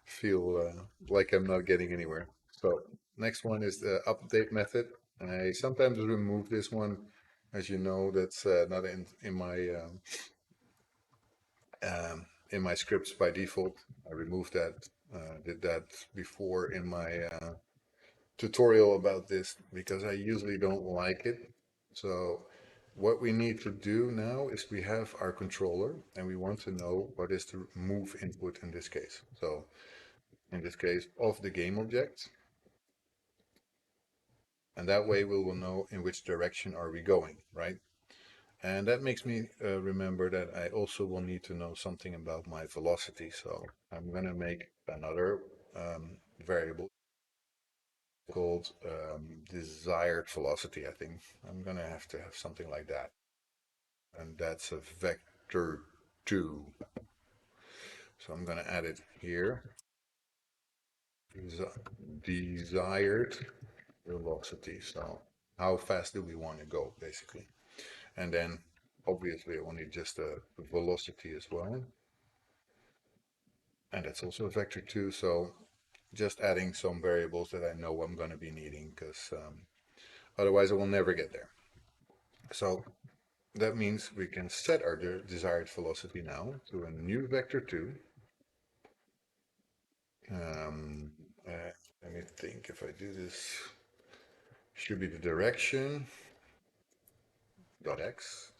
feel like I'm not getting anywhere. So next one is the update method. I sometimes remove this one, as you know, that's not in my scripts by default. I removed that. Did that before in my tutorial about this because I usually don't like it. So what we need to do now is we have our controller and we want to know what is the move input in this case. So in this case of the game object, and that way we will know in which direction are we going, right? And that makes me remember that I also will need to know something about my velocity. So I'm going to make another variable called desired velocity, I think. I'm going to have something like that. And that's a vector 2. So I'm going to add it here. Desired velocity. So how fast do we want to go, basically? And then obviously I will need just a velocity as well. And that's also a vector 2. So just adding some variables that I know I'm going to be needing because otherwise I will never get there. So that means we can set our desired velocity now to a new vector 2. Um, uh, Let me think if I do this. Should be the direction dot x.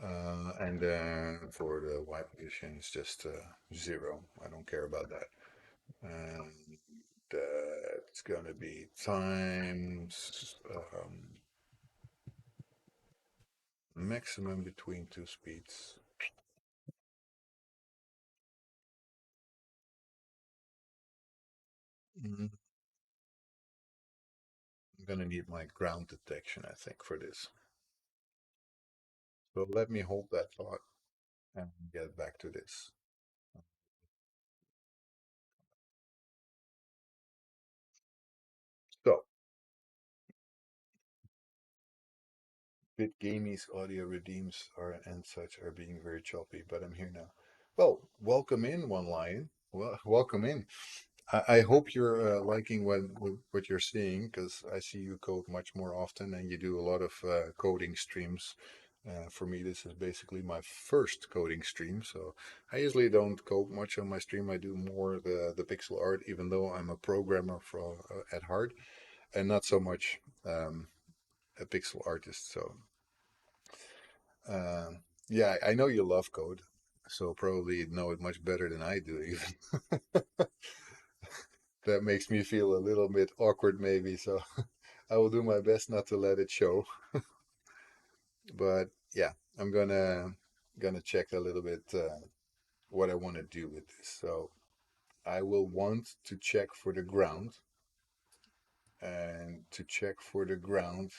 And then for the y position, it's just 0. I don't care about that. And that's going to be times maximum between two speeds. Mm, I'm going to need my ground detection, I think, for this. So let me hold that thought and get back to this. So, BitGamey's audio redeems are and such are being very choppy, but I'm here now. Well, welcome in, One Lion. Well, welcome in. I hope you're liking what you're seeing because I see you code much more often and you do a lot of coding streams. For me, this is basically my first coding stream, so I usually don't code much on my stream. I do more the pixel art, even though I'm a programmer at heart and not so much a pixel artist. So um, yeah, I know you love code, so probably you know it much better than I do. Even that makes me feel a little bit awkward, maybe. So I will do my best not to let it show. But yeah, I'm gonna check a little bit what I want to do with this. So I will want to check for the ground, and to check for the ground,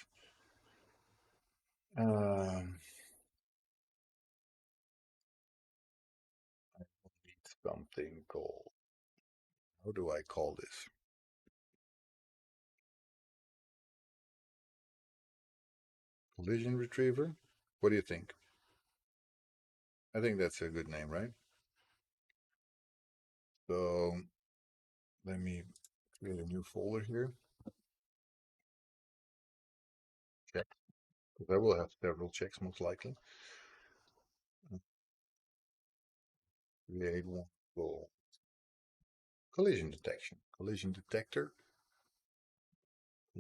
um, need something called, how do I call this? Collision retriever? What do you think? I think that's a good name, right? So let me create a new folder here. Check, because I will have several checks most likely. Create one for collision detection. Collision detector.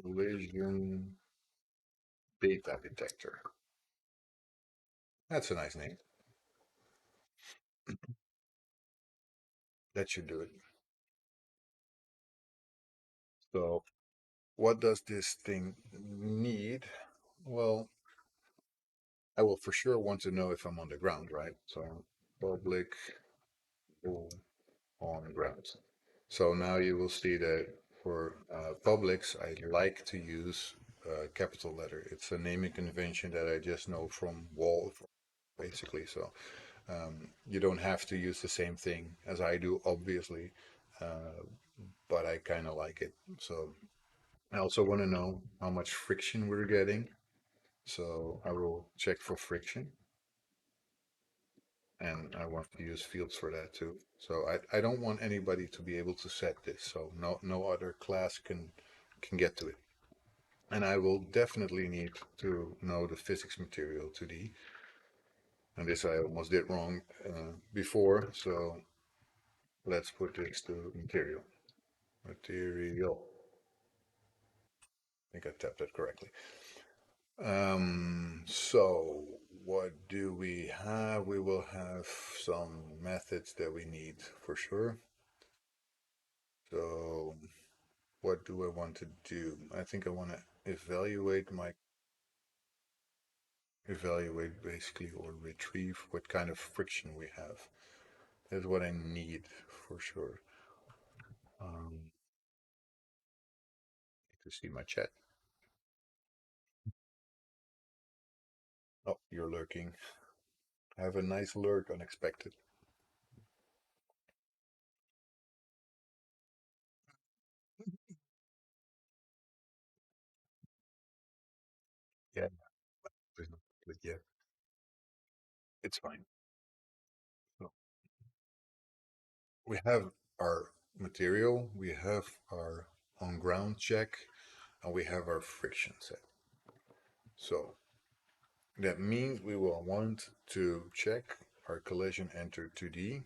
Collision data detector. That's a nice name. That should do it. So what does this thing need? Well, I will for sure want to know if I'm on the ground, right? So public on ground. So now you will see that for publics, I like to use capital letter. It's a naming convention that I just know from wall, basically. So You don't have to use the same thing as I do, obviously, but I kind of like it. So I also want to know how much friction we're getting. So I will check for friction, and I want to use fields for that too. So I don't want anybody to be able to set this. So no other class can get to it. And I will definitely need to know the physics material 2D. And this I almost did wrong before. So let's put this to material. Material. I think I tapped that correctly. So what do we have? We will have some methods that we need for sure. So what do I want to do? I think I want to evaluate basically or retrieve what kind of friction we have. That's what I need for sure. Need to see my chat. Oh, you're lurking. Have a nice lurk, unexpected. Yeah, there's no conflict yet. It's fine. So we have our material, we have our on ground check, and we have our friction set. So that means we will want to check our collision enter 2D.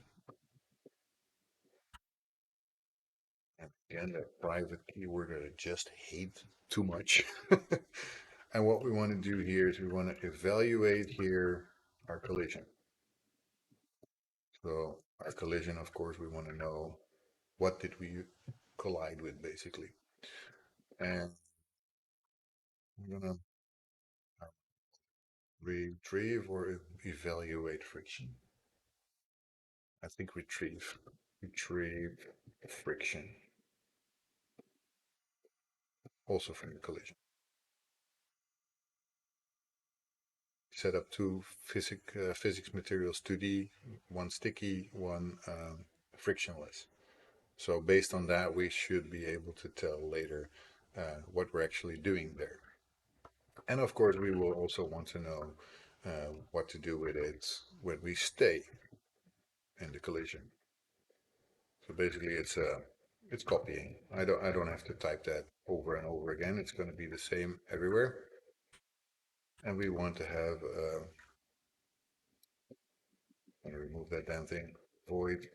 And again, that private keyword that I just hate too much. And what we want to do here is we want to evaluate here our collision. So our collision, of course, we want to know what did we collide with basically. And we're going to retrieve or evaluate friction. I think retrieve friction, also from the collision. Set up two physics materials 2D, one sticky, one frictionless. So based on that, we should be able to tell later what we're actually doing there. And of course, we will also want to know what to do with it when we stay in the collision. So basically, it's copying. I don't have to type that over and over again. It's going to be the same everywhere. And we want to have and remove that damn thing. Void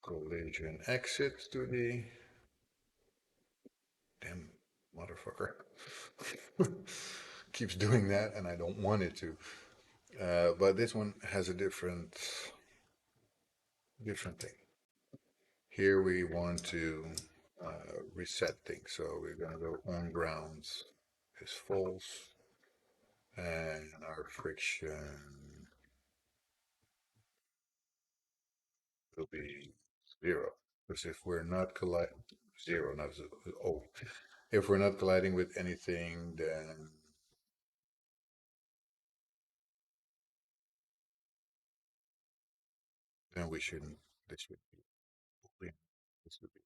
collision exit to the damn motherfucker. Keeps doing that, and I don't want it to. But this one has a different thing. Here we want to reset things, so we're gonna go on grounds is false, and our friction will be 0. Because if we're not colliding, 0, not 0, oh, if we're not colliding with anything, then we shouldn't. This should be. This should be.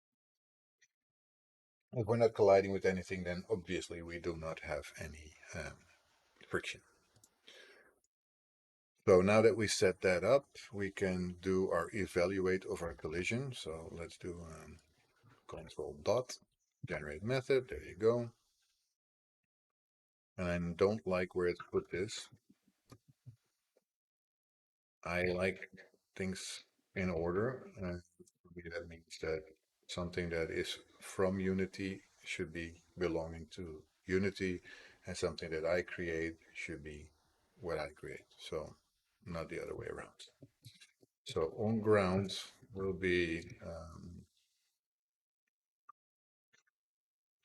If we're not colliding with anything, then obviously we do not have any friction. So now that we set that up, we can do our evaluate of our collision. So let's do control dot generate method. There you go. And I don't like where it's put this. I like things in order. For me, that means that something that is from Unity should be belonging to Unity, and something that I create should be what I create. So not the other way around. So on ground will be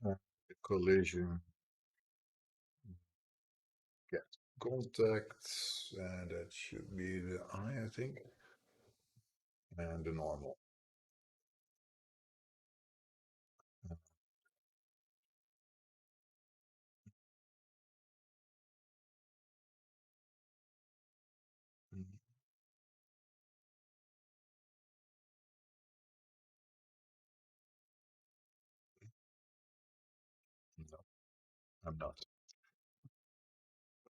the collision get contacts, and that should be the I think, and the normal. I'm not.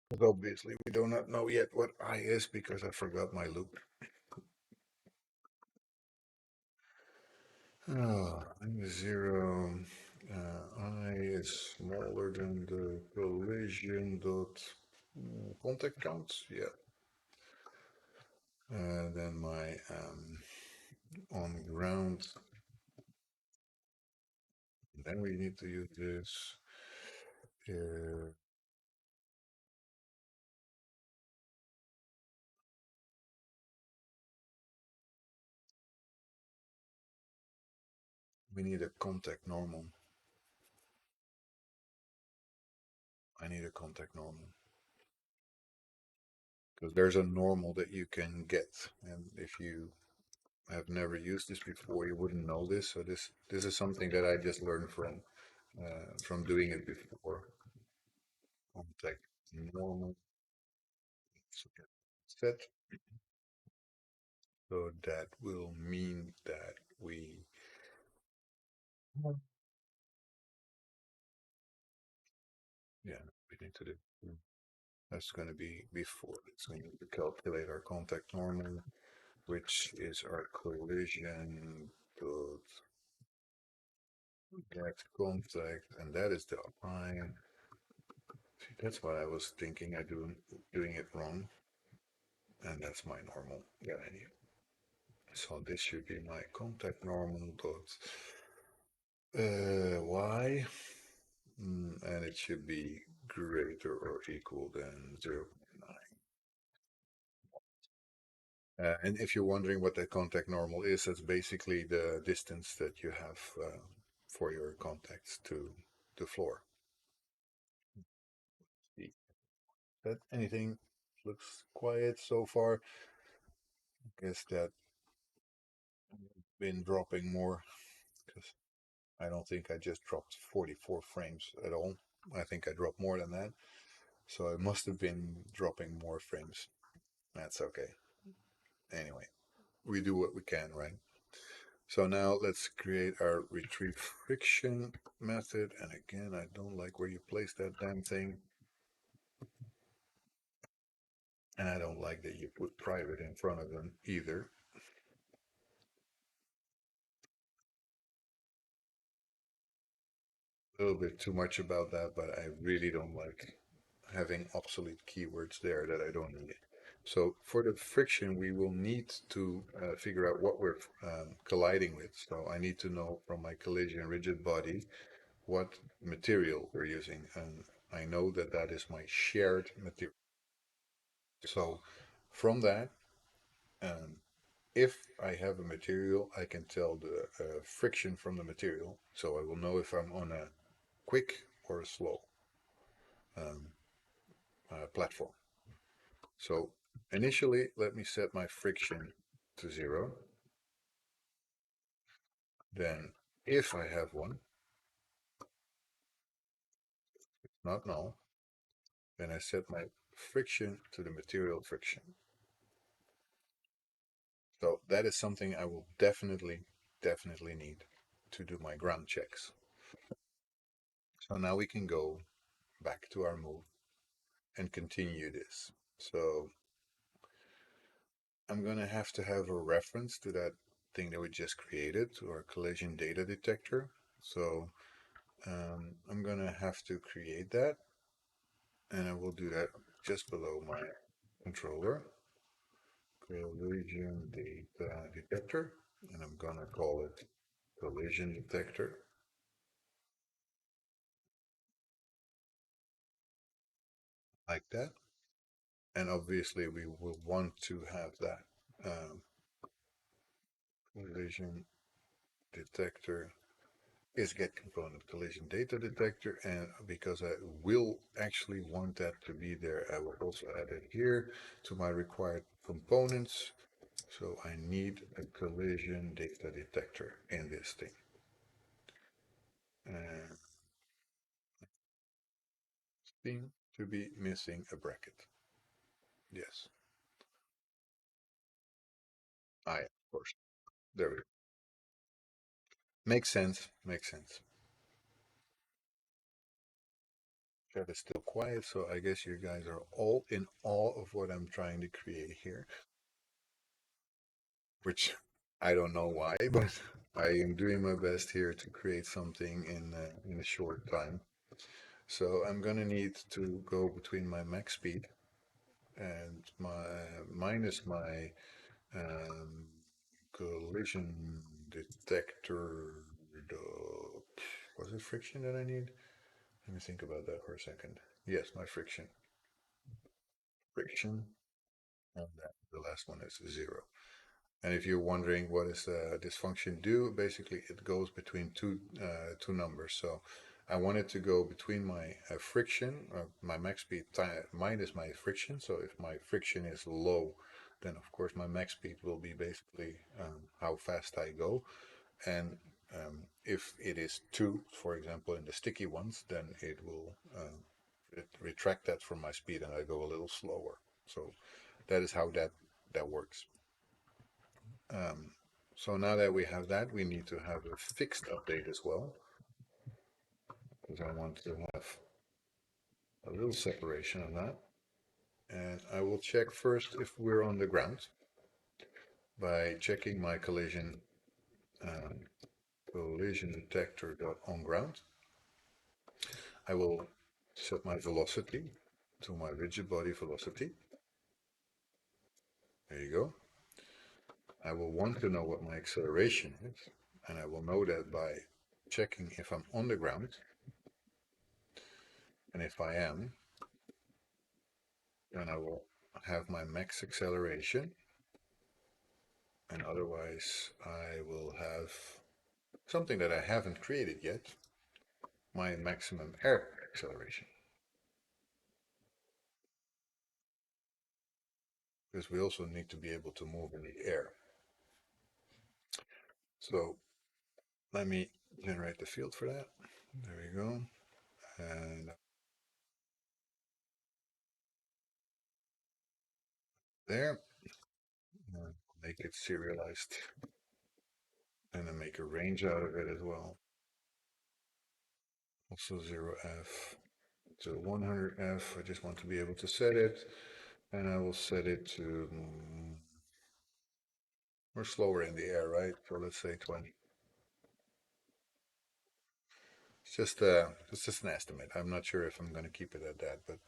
But obviously, we do not know yet what I is because I forgot my loop. I'm 0. I is smaller than the collision dot contact counts. Yeah. Then my on ground. Then we need to use this. Uh, we need a contact normal. I need a contact normal because there's a normal that you can get, and if you have never used this before, you wouldn't know this. So this is something that I just learned from doing it before. Contact normal. So get set. So that will mean that we yeah we need to do that's going to be before this. We need to calculate our contact normal, which is our collision dot get contact, and that is the I. See, that's what I was thinking. Doing it wrong, and that's my normal value. So this should be my contact normal dot y, and it should be greater or equal than 0.9. And if you're wondering what the contact normal is, that's basically the distance that you have for your contacts to the floor. See that anything looks quiet so far? Guess that been dropping more because I don't think I just dropped 44 frames at all. I think I dropped more than that. So I must have been dropping more frames. That's okay. Anyway, we do what we can, right? So now let's create our retrieve friction method. And again, I don't like where you place that damn thing. And I don't like that you put private in front of them either. A little bit too much about that, but I really don't like having obsolete keywords there that I don't need. So for the friction, we will need to figure out what we're colliding with. So I need to know from my collision rigid body what material we're using. And I know that that is my shared material. So from that, um, if I have a material, I can tell the friction from the material. So I will know if I'm on a quick or a slow um, platform. So initially, let me set my friction to 0. Then if I have one, not null, then I set my friction to the material friction. So that is something I will definitely need to do my ground checks. So now we can go back to our move and continue this. So I'm going to have a reference to that thing that we just created, to our collision data detector. So I'm going to have to create that, and I will do that just below my controller, collision data detector, and I'm going to call it collision detector like that. And obviously we will want to have that collision detector is get component collision data detector, and because I will actually want that to be there, I will also add it here to my required components. So I need a collision data detector in this thing. And seem to be missing a bracket. Yes, of course. There we go. Makes sense. Makes sense. chat is still quiet, so I guess you guys are all in awe of what I'm trying to create here, which I don't know why, but I am doing my best here to create something in a short time. So I'm gonna need to go between my max speed and my minus my um, collision detector. The, was it friction that I need? Let me think about that for a second. Yes, my friction, and that, the last one is 0. And if you're wondering what is this function do, basically it goes between two numbers. So I want it to go between my friction, my max speed minus my friction. So if my friction is low, then of course my max speed will be basically how fast I go. And if it is 2, for example, in the sticky ones, then it will retract that from my speed and I go a little slower. So that is how that works. Um, so now that we have that, we need to have a fixed update as well, because I want to have a little separation of that. And I will check first if we're on the ground by checking my um, collision detector dot on ground. I will set my velocity to my rigid body velocity. There you go. I will want to know what my acceleration is, and I will know that by checking if I'm on the ground, and if I am, then I will have my max acceleration, and otherwise I will have something that I haven't created yet, my maximum air acceleration. Because we also need to be able to move in the air. So let me generate the field for that. There we go. And there, make it serialized and then make a range out of it as well. Also 0f to 100f. I just want to be able to set it, and I will set it to we're slower in the air, right? So let's say 20. It's just an estimate. I'm not sure if I'm going to keep it at that, but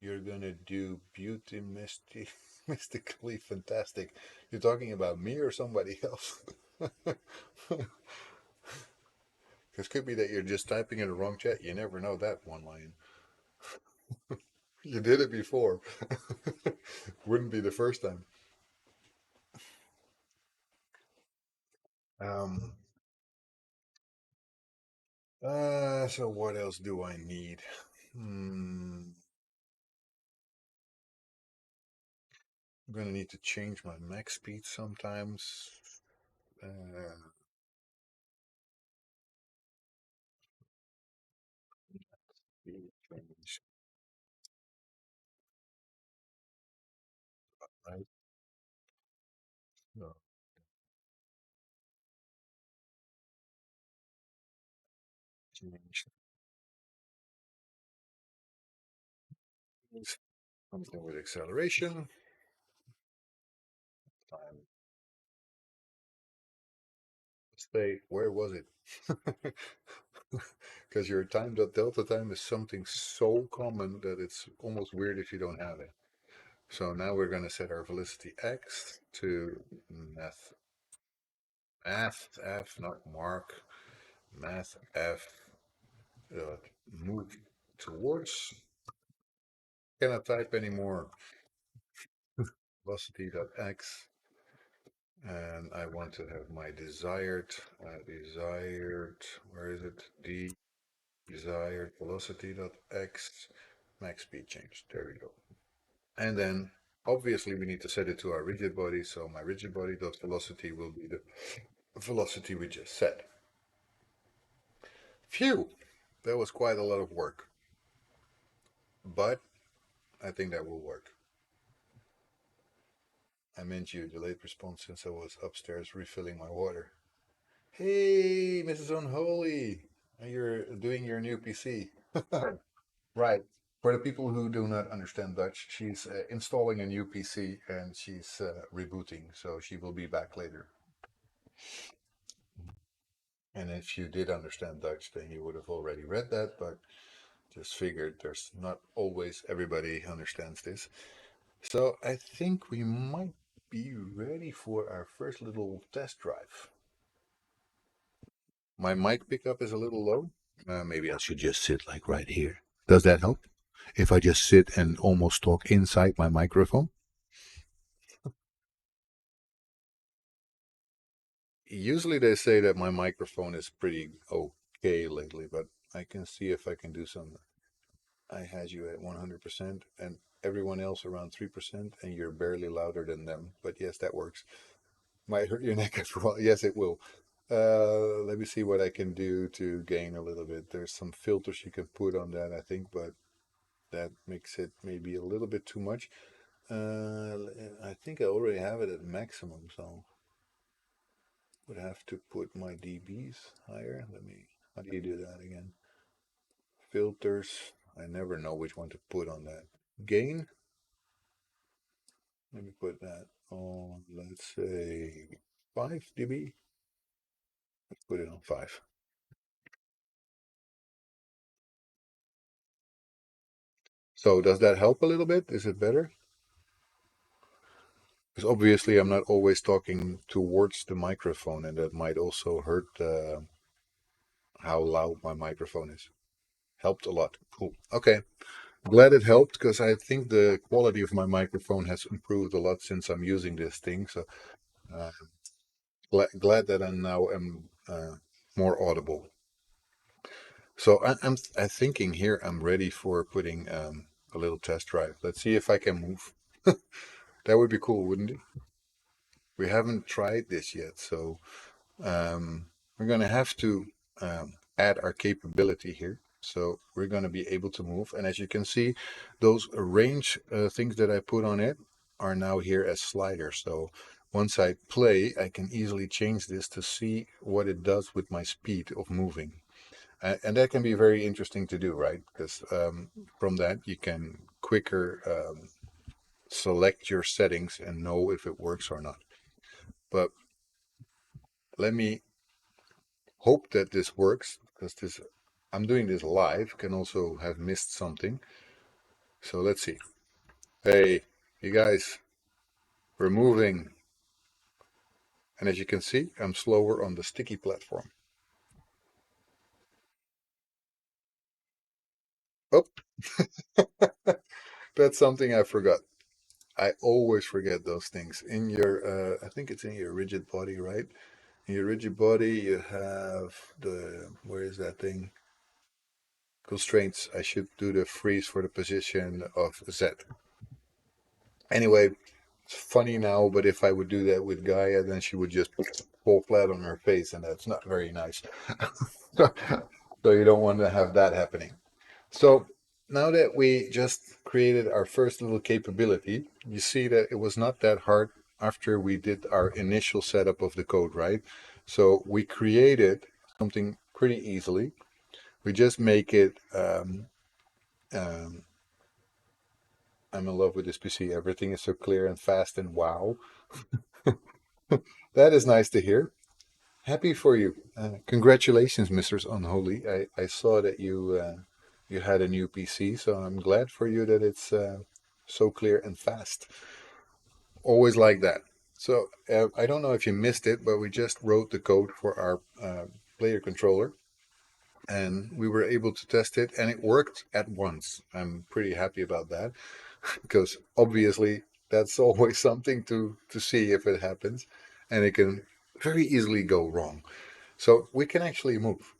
you're going to do beauty mystically fantastic. You're talking about me or somebody else? Because could be that you're just typing in the wrong chat. You never know that one line. You did it before. Wouldn't be the first time. Um, so what else do I need? Hmm, I'm gonna need to change my max speed sometimes. Uh, change, right? No, change something with acceleration. Time. Stay. Where was it? Because your time dot delta time is something so common that it's almost weird if you don't have it. So now we're going to set our velocity x to math f, not mark, math f, move towards. Cannot type anymore. Velocity dot x, and I want to have my desired, where is it? Desired velocity dot x, max speed change. There we go. And then obviously we need to set it to our rigid body. So my rigid body dot velocity will be the velocity we just set. Phew, that was quite a lot of work, but I think that will work. I meant you, delayed response since I was upstairs refilling my water. Hey, Mrs. Unholy. You're doing your new PC. Right. For the people who do not understand Dutch, she's installing a new PC and she's rebooting, so she will be back later. And if you did understand Dutch, then you would have already read that, but just figured there's not always everybody understands this. So I think we might be ready for our first little test drive. My mic pickup is a little low. Maybe I should just sit like right here. Does that help? If I just sit and almost talk inside my microphone? Usually they say that my microphone is pretty okay lately, but I can see if I can do some. I had you at 100% and everyone else around 3%, and you're barely louder than them. But yes, that works. Might hurt your neck as well. Yes, it will. Let me see what I can do to gain a little bit. There's some filters you can put on that, I think, but that makes it maybe a little bit too much. I think I already have it at maximum, so would have to put my dBs higher. Let me, how do you do that again? Filters. I never know which one to put on that. Gain. Let me put that on, let's say 5 dB. Let's put it on 5. So does that help a little bit? Is it better? Because obviously I'm not always talking towards the microphone, and that might also hurt how loud my microphone is. Helped a lot. Cool. Okay. Glad it helped because I think the quality of my microphone has improved a lot since I'm using this thing. So uh, glad that I now am more audible. So I'm thinking here I'm ready for putting a little test drive. Let's see if I can move. That would be cool, wouldn't it? We haven't tried this yet, so we're going to have to add our capability here. So we're going to be able to move. And as you can see, those range things that I put on it are now here as sliders. So once I play, I can easily change this to see what it does with my speed of moving. And that can be very interesting to do, right? Because from that, you can quicker select your settings and know if it works or not. But let me hope that this works, because this I'm doing this live, can also have missed something. So let's see. Hey, you guys, we're moving. And as you can see, I'm slower on the sticky platform. Oh, that's something I forgot. I always forget those things. In your, I think it's in your rigid body, right? In your rigid body, you have where is that thing? Constraints. I should do the freeze for the position of Z. Anyway, it's funny now, but if I would do that with Gaia, then she would just fall flat on her face, and that's not very nice. So you don't want to have that happening. So now that we just created our first little capability, you see that it was not that hard after we did our initial setup of the code, right? So we created something pretty easily. We just make it, um, I'm in love with this PC. Everything is so clear and fast and wow. That is nice to hear. Happy for you. Congratulations, Mrs. Unholy. I saw that you had a new PC, so I'm glad for you that it's so clear and fast. Always like that. So I don't know if you missed it, but we just wrote the code for our player controller, and we were able to test it, and it worked at once. I'm pretty happy about that because obviously that's always something to see if it happens, and it can very easily go wrong. So we can actually move,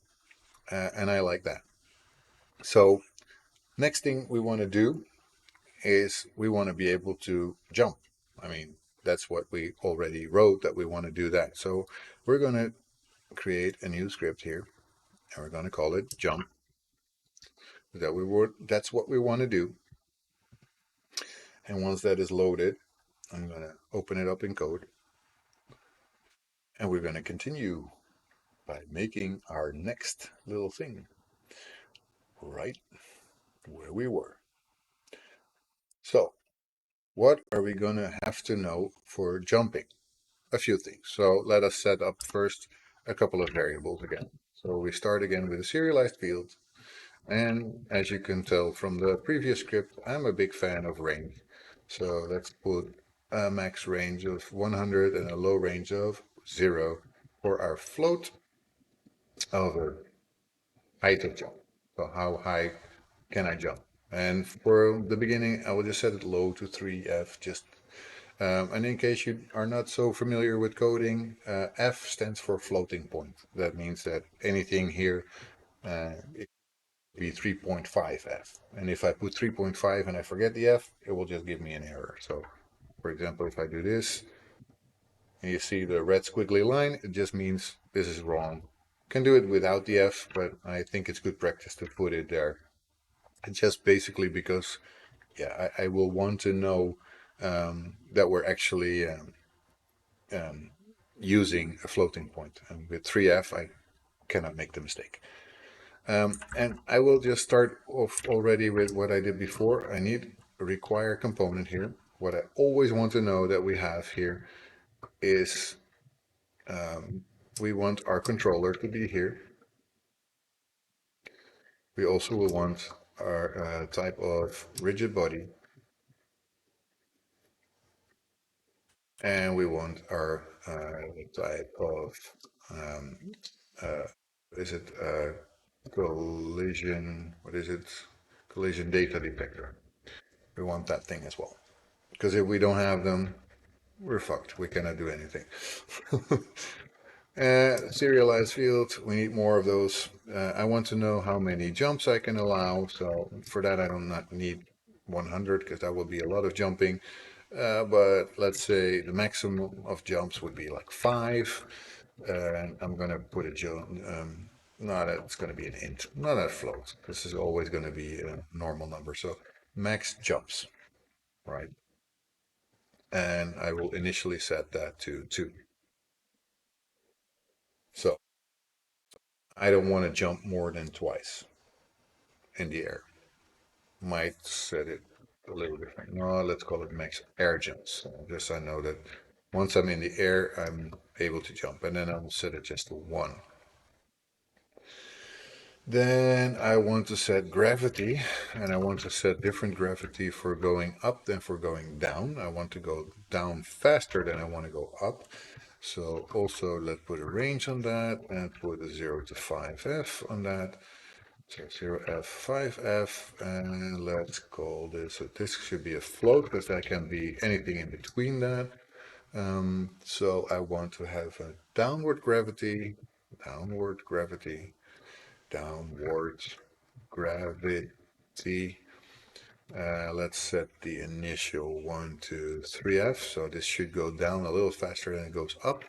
and I like that. So next thing we want to do is we want to be able to jump. I mean, that's what we already wrote that we want to do that. So we're going to create a new script here, and we're going to call it jump. That's what we want to do. And once that is loaded, I'm going to open it up in code, and we're going to continue. by making our next little thing right where we were. So, what are we going to have to know for jumping? A few things. So, let us set up first a couple of variables again. So, we start again with a serialized field. And as you can tell from the previous script, I'm a big fan of range. So, let's put a max range of 100 and a low range of 0 for our float over height of jump. So, how high can I jump? And for the beginning, I will just set it low to 3F. And in case you are not so familiar with coding, F stands for floating point. That means that anything here, it could be 3.5 F. And if I put 3.5 and I forget the F, it will just give me an error. So, for example, if I do this, and you see the red squiggly line, it just means this is wrong. Can do it without the F, but I think it's good practice to put it there. It's just basically because, yeah, I will want to know that we're actually using a floating point. And with 3F, I cannot make the mistake. And I will just start off already with what I did before. I need a require component here. What I always want to know that we have here is we want our controller to be here. We also will want our type of rigid body, and we want our type of um, uh, is it collision? What is it? Collision data detector. We want that thing as well. Because if we don't have them, we're fucked. We cannot do anything. Serialized field, we need more of those. I want to know how many jumps I can allow. So for that, I do not need 100 because that would be a lot of jumping. But let's say the maximum of jumps would be like 5. And I'm going to put a jump. No, that's going to be an int, not a float. This is always going to be a normal number. So max jumps, right? And I will initially set that to 2. So I don't want to jump more than twice in the air. Might set it a little different. No, let's call it max air jumps. Just so I know that once I'm in the air, I'm able to jump. And then I will set it just to 1. Then I want to set gravity, and I want to set different gravity for going up than for going down. I want to go down faster than I want to go up. So also let's put a range on that and put a 0 to 5F on that. So 0F, 5F, and let's call this, so this should be a float because that can be anything in between that. So I want to have a downward gravity, downward gravity, downward gravity. Let's set the initial 1, 2, 3F. So this should go down a little faster than it goes up.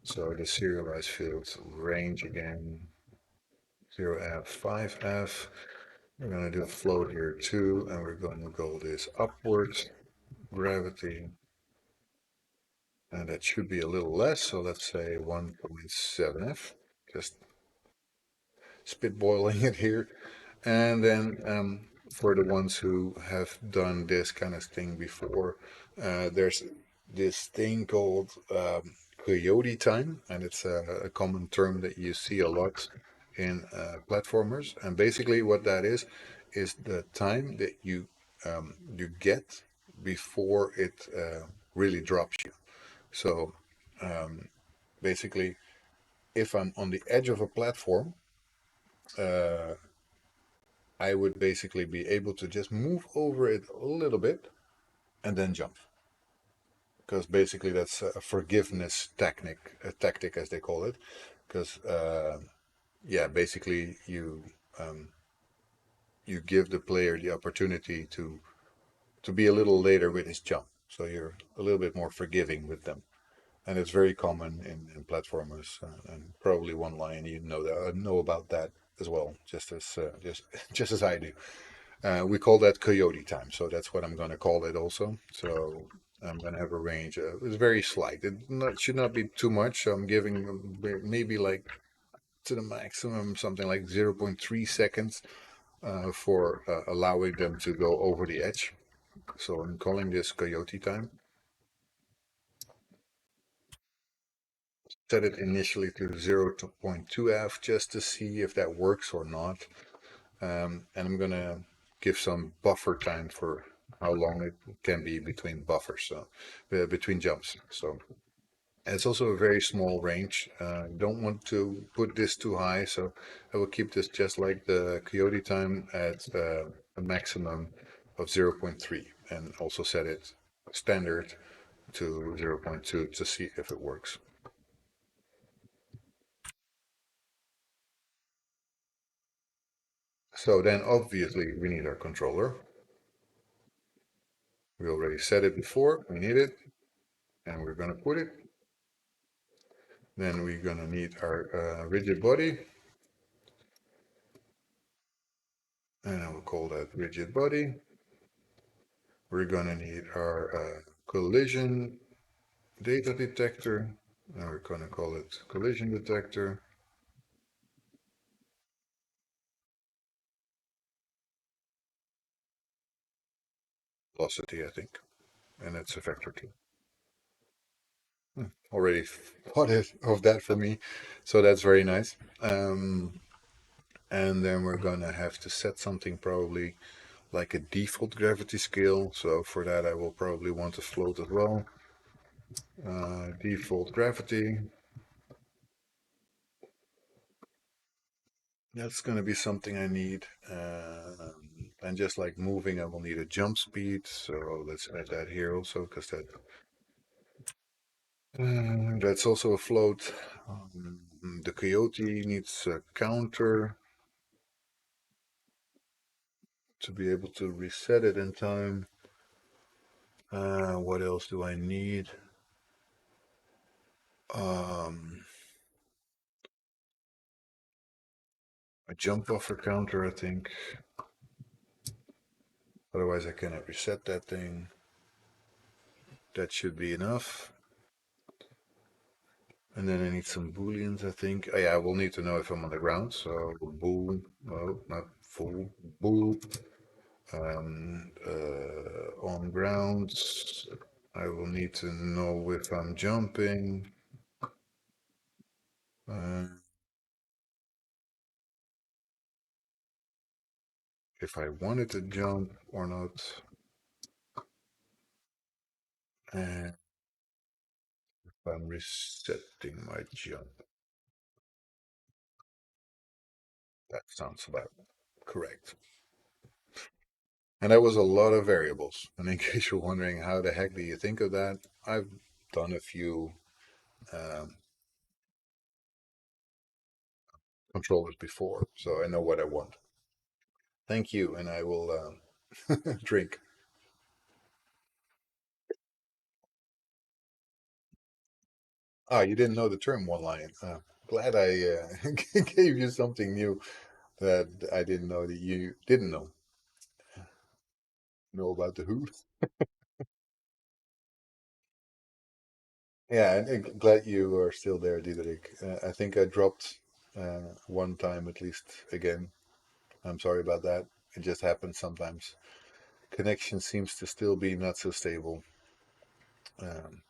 So the serialized fields range again, 0F, 5F. We're going to do a float here too, and we're going to go this upwards gravity. And that should be a little less, so let's say 1.7F. Just spitballing it here. And then for the ones who have done this kind of thing before, there's this thing called coyote time, and it's a common term that you see a lot in platformers. And basically, what that is the time that you get before it really drops you. So basically, if I'm on the edge of a platform, uh, I would basically be able to just move over it a little bit and then jump. Because basically that's a forgiveness tactic as they call it. Because yeah, basically you give the player the opportunity to be a little later with his jump, so you're a little bit more forgiving with them. And it's very common in platformers, and probably one line you know about that as well, just as I do. We call that coyote time, so that's what I'm going to call it also. So I'm going to have a range. It's very slight. Should not be too much. So I'm giving maybe like to the maximum, something like 0.3 seconds for allowing them to go over the edge. So I'm calling this coyote time. Set it initially to 0.2 F just to see if that works or not. And I'm gonna give some buffer time for how long it can be between buffers, so between jumps. So it's also a very small range. Don't want to put this too high, so I will keep this just like the coyote time at a maximum of zero point 0.3 and also set it standard to zero point 0.2 to see if it works. So then obviously we need our controller. We already said it before, we need it, and we're gonna put it. Then we're gonna need our rigid body, and I will call that rigid body. We're gonna need our collision data detector, and we're gonna call it collision detector. Velocity, I think, and it's a vector too. Already thought of that for me, so that's very nice. And then we're gonna have to set something probably like a default gravity scale. So for that, I will probably want a float as well. Default gravity. That's going to be something I need. And just like moving, I will need a jump speed. So let's add that here also, because that's also a float. The coyote needs a counter to be able to reset it in time. What else do I need? Um, a jump buffer counter, I think. Otherwise, I cannot reset that thing. That should be enough. And then I need some booleans, I think. Oh, yeah, I will need to know if I'm on the ground. So bool, no, not full, bool. On ground, I will need to know if I'm jumping. Uh, if I wanted to jump or not. And if I'm resetting my jump. That sounds about correct. And that was a lot of variables. And in case you're wondering how the heck do you think of that, I've done a few um, controllers before, so I know what I want. Thank you, and I will drink. Ah, you didn't know the term one line. Glad I gave you something new that I didn't know that you didn't know about the who. Yeah, and glad you are still there, Diederik. I think I dropped one time at least again. I'm sorry about that. It just happens sometimes. Connection seems to still be not so stable. Um,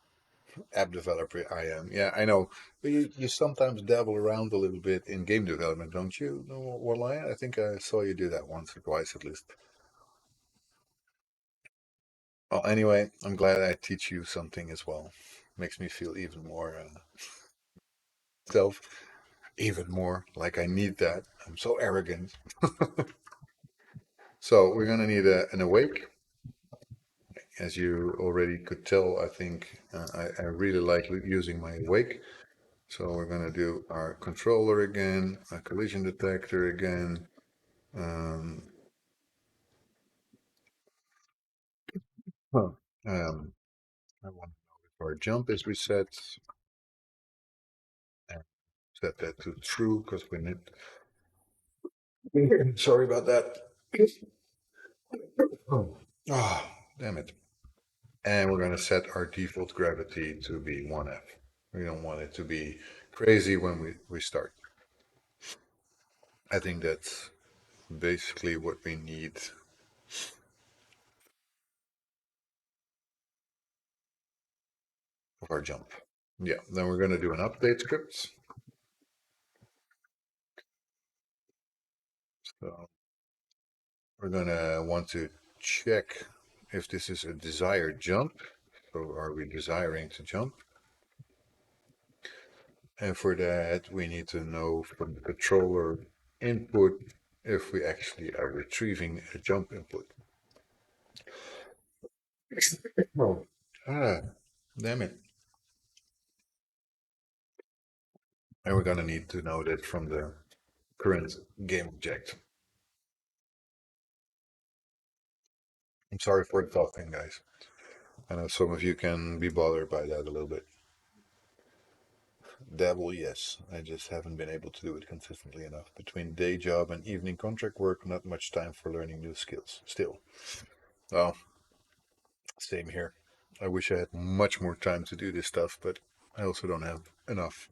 App developer I am. Yeah, I know. But you sometimes dabble around a little bit in game development, don't you, Warline? I think I saw you do that once or twice at least. Well, anyway, I'm glad I teach you something as well. Makes me feel even more self, even more like I need that. I'm so arrogant. So we're gonna need an awake. As you already could tell, I think I really like using my awake. So we're going to do our controller again, a collision detector again. Um, huh. I want to know if our jump is reset. And set that to true because we need. Sorry about that. Oh, oh, damn it. And we're going to set our default gravity to be 1F. We don't want it to be crazy when we start. I think that's basically what we need of our jump. Yeah, then we're going to do an update script. So we're going to want to check if this is a desired jump. So are we desiring to jump? And for that, we need to know from the controller input if we actually are retrieving a jump input. Oh, ah, damn it. And we're going to need to know that from the current game object. I'm sorry for the talking, guys. I know some of you can be bothered by that a little bit. Dabble, yes. I just haven't been able to do it consistently enough. Between day job and evening contract work, not much time for learning new skills. Still, well, same here. I wish I had much more time to do this stuff, but I also don't have enough.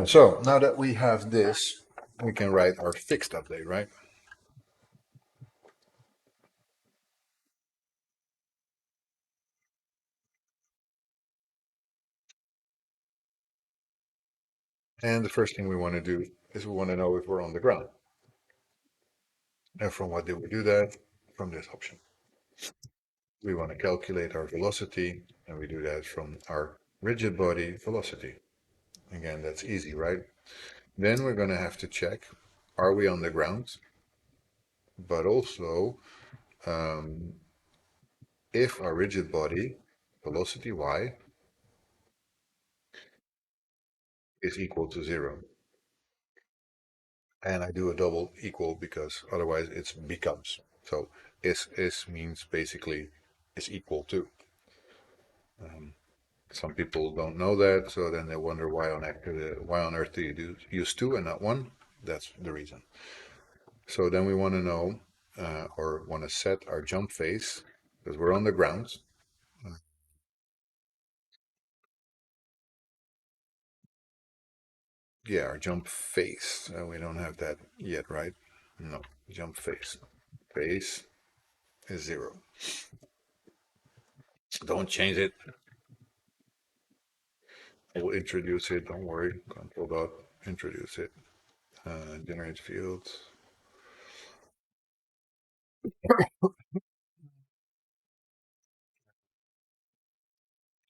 So now that we have this, we can write our fixed update, right? And the first thing we want to do is we want to know if we're on the ground. And from what did we do that? From this option. We want to calculate our velocity, and we do that from our rigid body velocity. Again, that's easy, right? Then we're going to have to check, are we on the ground? But also, um, if our rigid body velocity y is equal to 0. And I do a double equal because otherwise it's becomes. So is means basically is equal to. Um, some people don't know that, so then they wonder why on earth do you use two and not one? That's the reason. So then we want to know or want to set our jump phase because we're on the ground. Yeah, our jump phase. We don't have that yet, right? No, jump phase. Phase is 0. Don't change it. We'll introduce it. Don't worry. Control dot introduce it. Generate fields.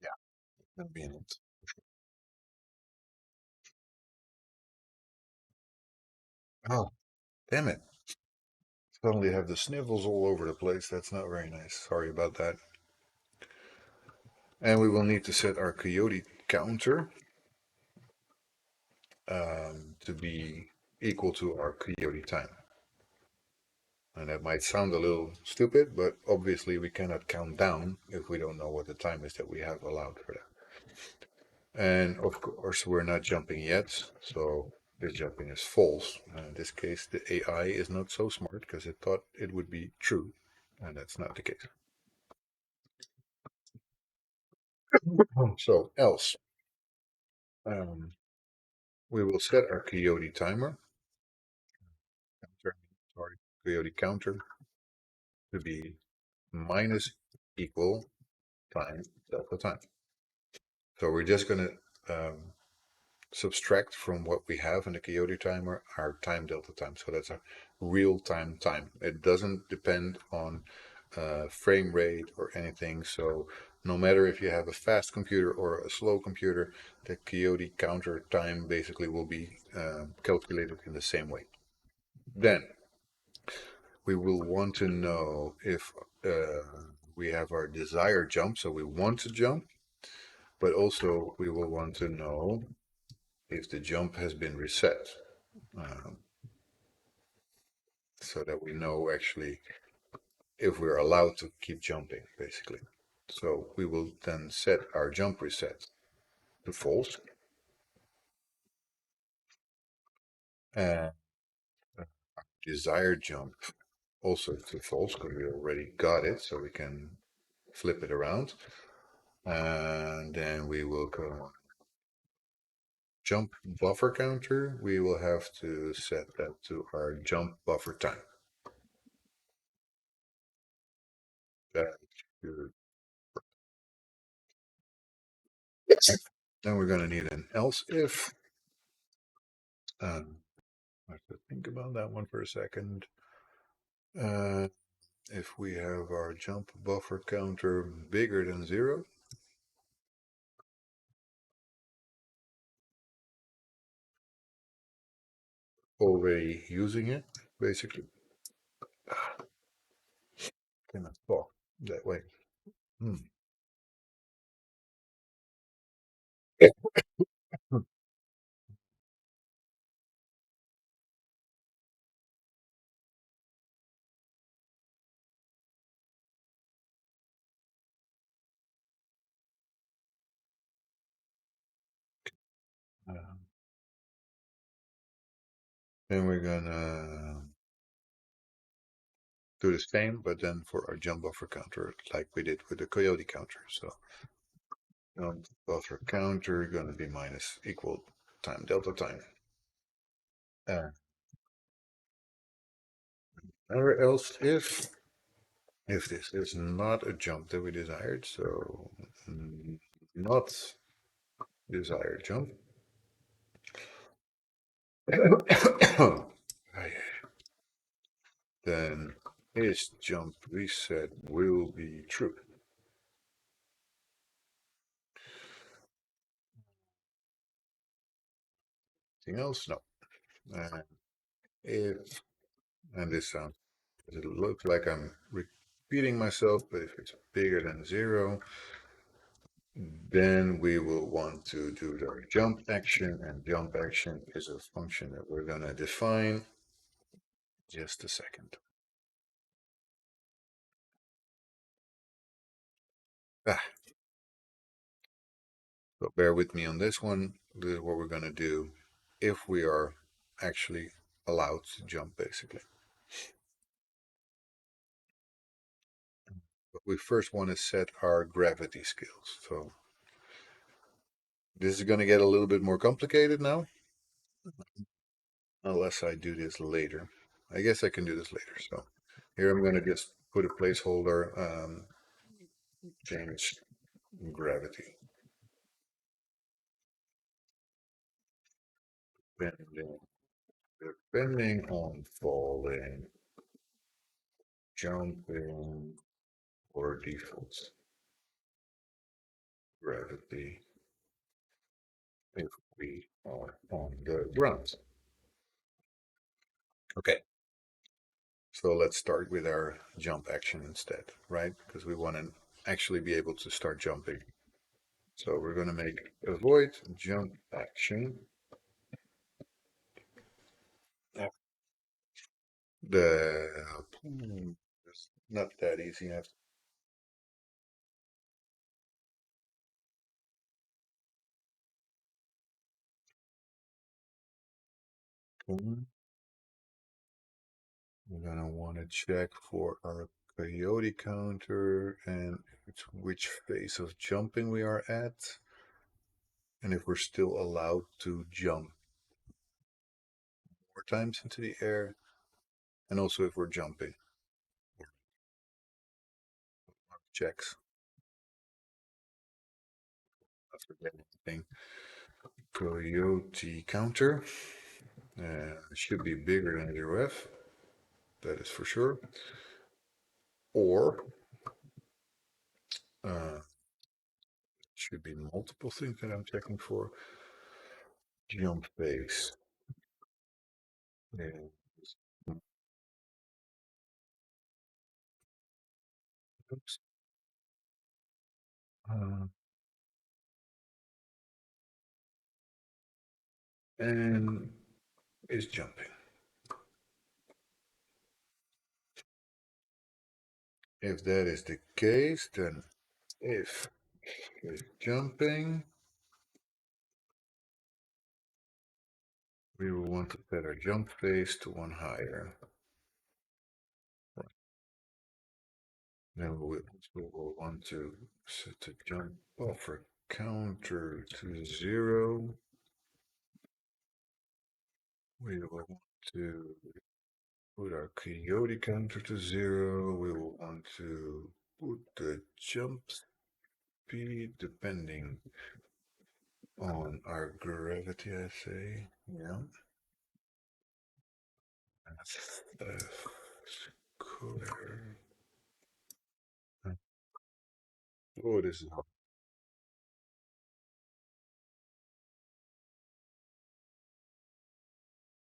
Yeah, that'll be in it. Oh, damn it. Suddenly have the snivels all over the place. That's not very nice. Sorry about that. And we will need to set our coyote counter to be equal to our coyote time. And that might sound a little stupid, but obviously we cannot count down if we don't know what the time is that we have allowed for that. And of course, we're not jumping yet, so this jumping is false. In this case, the AI is not so smart because it thought it would be true, and that's not the case. So else, um, we will set our coyote timer, sorry, coyote counter to be minus equal time delta time. So we're just going to subtract from what we have in the Coyote timer our time delta time. So that's a real time time. It doesn't depend on frame rate or anything. So no matter if you have a fast computer or a slow computer, the Coyote counter time basically will be calculated in the same way. Then we will want to know if we have our desired jump. So we want to jump, but also we will want to know if the jump has been reset. Um, so that we know actually if we're allowed to keep jumping, basically. So we will then set our jump reset to false and desired jump also to false because we already got it, so we can flip it around. And then we will go jump buffer counter, we will have to set that to our jump buffer time. That should. Then we're going to need an else if. I have to think about that one for a second. If we have our jump buffer counter bigger than 0, already using it, basically. Cannot talk that way. Hmm. Uh, then we're gonna do the same, but then for our jump buffer counter, like we did with the coyote counter. So jump buffer counter gonna be minus equal time delta time. Uh, or else if this is not a jump that we desired, so not desired jump. Then is jump reset will be true. Anything else? No. And if, and this sounds, it looks like I'm repeating myself, but if it's bigger than 0, then we will want to do the jump action, and jump action is a function that we're going to define. Just a second. Ah, so bear with me on this one. This is what we're going to do if we are actually allowed to jump, basically. But we first want to set our gravity skills. So this is going to get a little bit more complicated now, unless I do this later. I guess I can do this later. So here I'm going to just put a placeholder, change gravity. Depending on falling, jumping, or default gravity if we are on the ground. Okay, so let's start with our jump action instead, right? Because we want to actually be able to start jumping. So we're going to make avoid jump action. The it's not that easy. We're gonna want to check for our coyote counter and which phase of jumping we are at, and if we're still allowed to jump more times into the air, and also if we're jumping. Checks. Not forget anything. Coyote counter should be bigger than 0f. That is for sure. Or should be multiple things that I'm checking for. Jump phase. And, oops. Uh, and is jumping. If that is the case, then if is jumping, we will want to set our jump phase to 1 higher. Then we'll want to set the jump buffer counter to 0. We will want to put our coyote counter to 0. We will want to put the jump speed depending on our gravity, I say. Yeah. That's square. Oh, this is hard.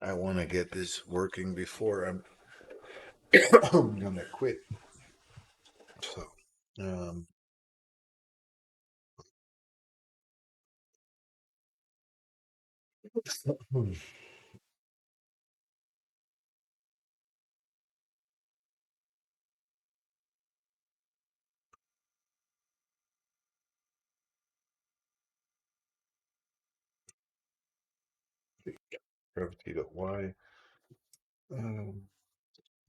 I want to get this working before I'm gonna quit. So, um, gravity dot y. Um,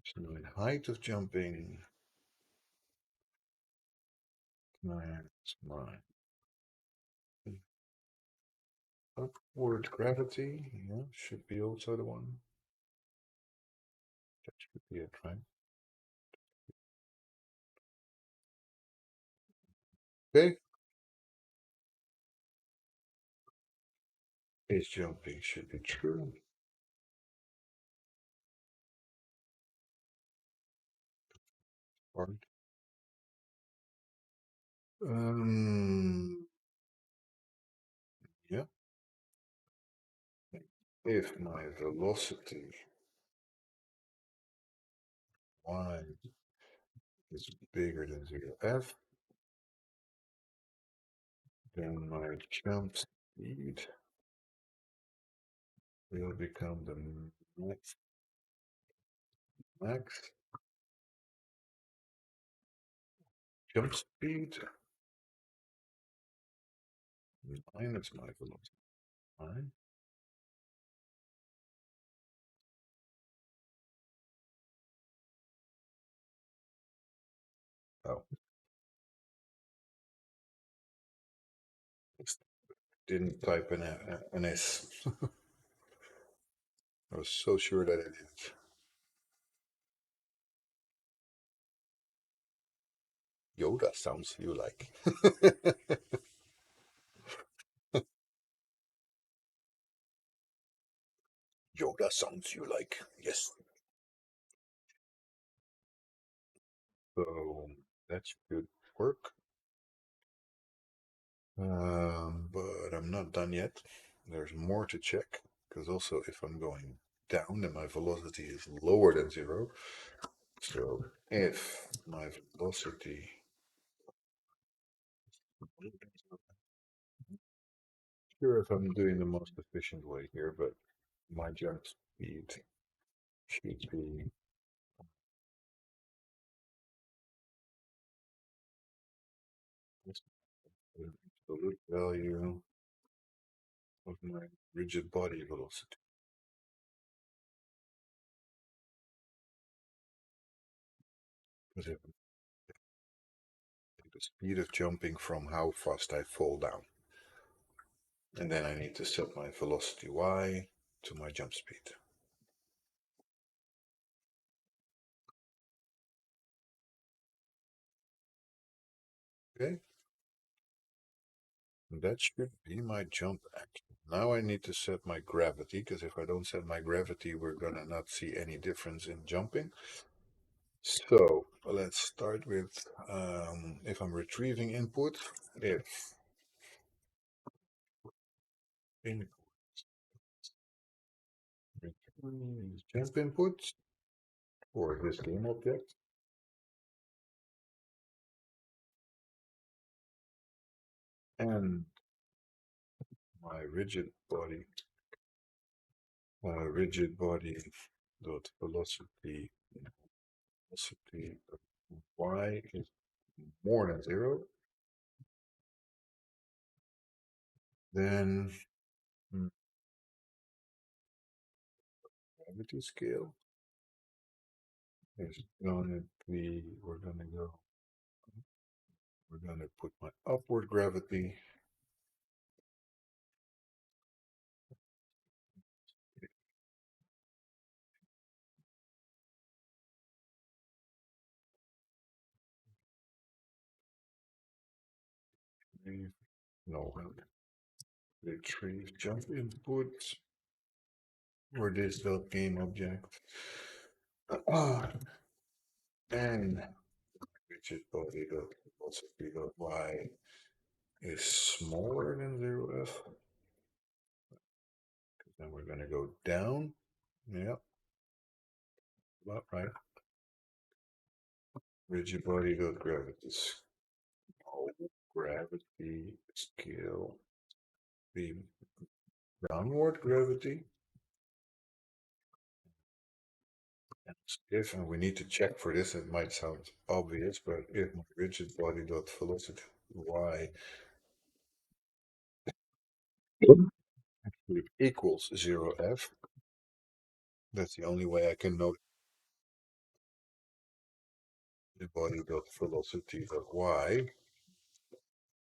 so the height of jumping minus my upward gravity. Yeah, should be also the one. That should be it, right? Okay. Is jumping should be true. Hard. Yeah. If my velocity y is bigger than 0f, then my jump speed will become the max jump speed minus my velocity. Right? Oh, didn't type an S. I was so sure that it is. Yoda sounds you like. Yoda sounds you like. Yes. So that should work. But I'm not done yet. There's more to check. Because also, if I'm going down, then my velocity is lower than 0. So if my velocity, sure if I'm doing the most efficient way here, but my jump speed should be the absolute value of my rigid body velocity. Because if the speed of jumping from how fast I fall down. And then I need to set my velocity y to my jump speed. Okay, and that should be my jump action. Now I need to set my gravity, because if I don't set my gravity, we're gonna not see any difference in jumping. So let's start with if I'm retrieving input, if in retrieve jump input for this game object, and my rigid body dot velocity y is more than 0, then gravity scale is gonna be, we're gonna put my upward gravity Retrieve, no, retrieve jump input for this dot game object. And rigid body dot philosophy dot y is smaller than 0f. Then we're going to go down. Yep, about right. Rigid body dot gravity. Oh, gravity scale. The downward gravity. If, and we need to check for this, it might sound obvious, but if my rigid body dot velocity y equals 0f, that's the only way I can know the body dot velocity dot y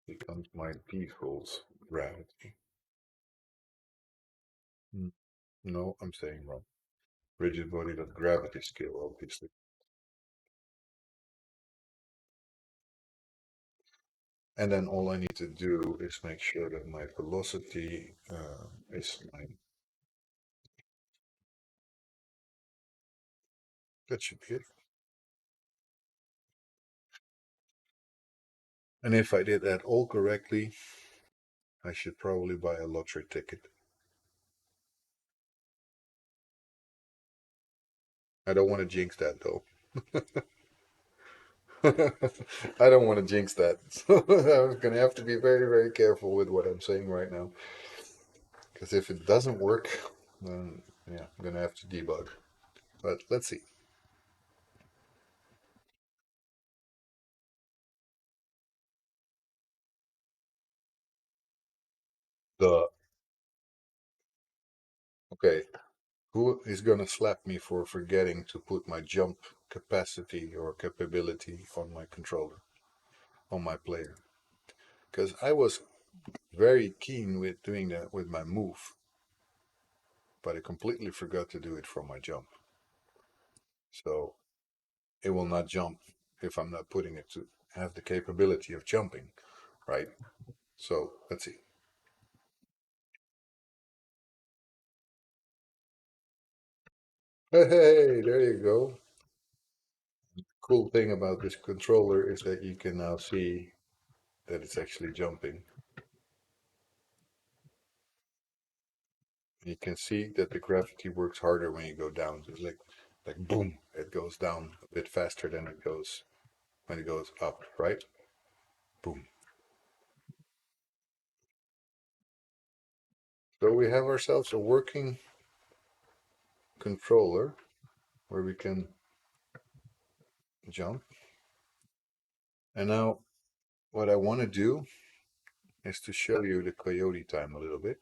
becomes my default gravity. No, I'm saying wrong. Rigid body dot gravity scale, obviously. And then all I need to do is make sure that my velocity is my, that should be it. And if I did that all correctly, I should probably buy a lottery ticket. I don't want to jinx that though. I don't want to jinx that. So I'm going to have to be very, very careful with what I'm saying right now. Because if it doesn't work, then yeah, I'm going to have to debug. But let's see. The Okay, who is going to slap me for forgetting to put my jump capacity or capability on my controller, on my player? Because I was very keen with doing that with my move, but I completely forgot to do it for my jump. So it will not jump if I'm not putting it to have the capability of jumping, right? So let's see. Hey, there you go. Cool thing about this controller is that you can now see that it's actually jumping. You can see that the gravity works harder when you go down. It's like boom, it goes down a bit faster than it goes when it goes up, right? Boom. So we have ourselves a working controller where we can jump. And now what I want to do is to show you the coyote time a little bit.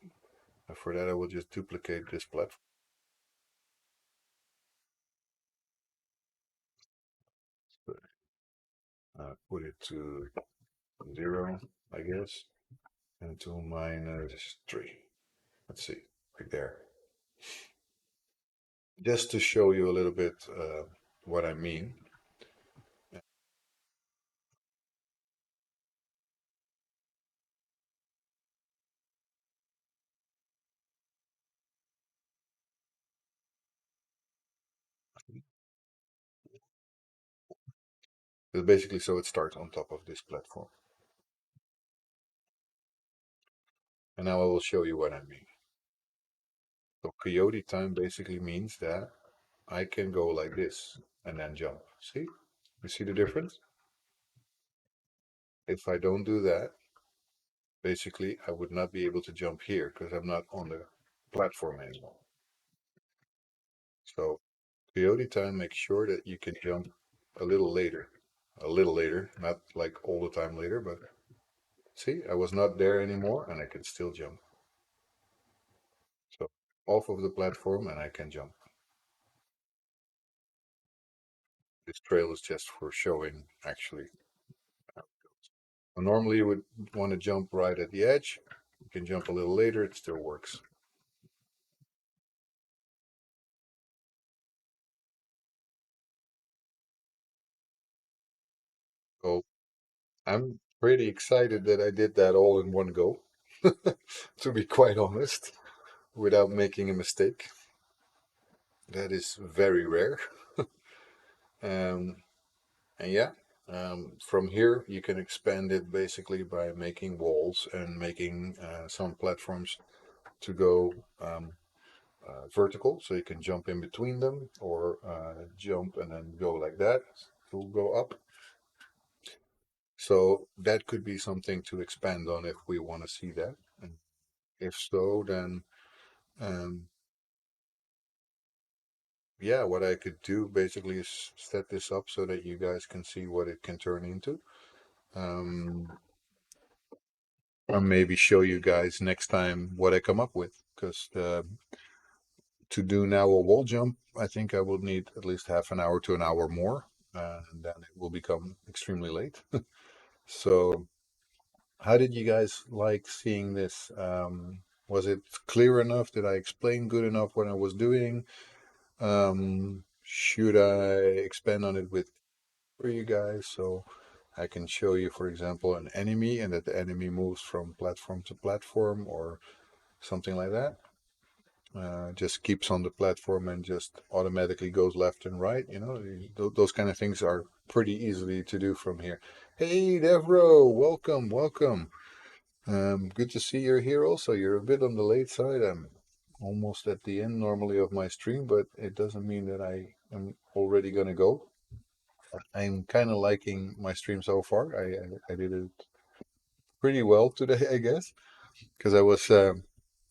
And for that I will just duplicate this platform. Put it to 0, I guess, and to -3. Let's see, right there. Just to show you a little bit what I mean. It's basically so it starts on top of this platform. And now I will show you what I mean. So coyote time basically means that I can go like this and then jump. See? You see the difference? If I don't do that, basically I would not be able to jump here because I'm not on the platform anymore. So coyote time makes sure that you can jump a little later. A little later, not like all the time later, but see, I was not there anymore and I can still jump. So off of the platform and I can jump. This trail is just for showing actually how it goes. Well, normally you would want to jump right at the edge. You can jump a little later, it still works. So I'm Pretty excited that I did that all in one go, to be quite honest, without making a mistake. That is very rare. Um, and yeah, from here you can expand it basically by making walls and making some platforms to go vertical, so you can jump in between them, or jump and then go like that to go up. So that could be something to expand on if we want to see that. And if so, then um, yeah, what I could do basically is set this up so that you guys can see what it can turn into. Um, or maybe show you guys next time what I come up with. Because to do now a wall jump, I think I will need at least half an hour to an hour more, and then it will become extremely late. So, how did you guys like seeing this? Was it clear enough? Did I explain good enough what I was doing? Should I expand on it with for you guys so I can show you, for example, an enemy and that the enemy moves from platform to platform or something like that? Just keeps on the platform and just automatically goes left and right. Those kind of things are pretty easily to do from here. Hey, Devro, welcome, welcome. Good to see you're here also. You're a bit on the late side. I'm almost at the end normally of my stream, but it doesn't mean that I am already gonna go. I'm kind of liking my stream so far. I did it pretty well today, I guess, because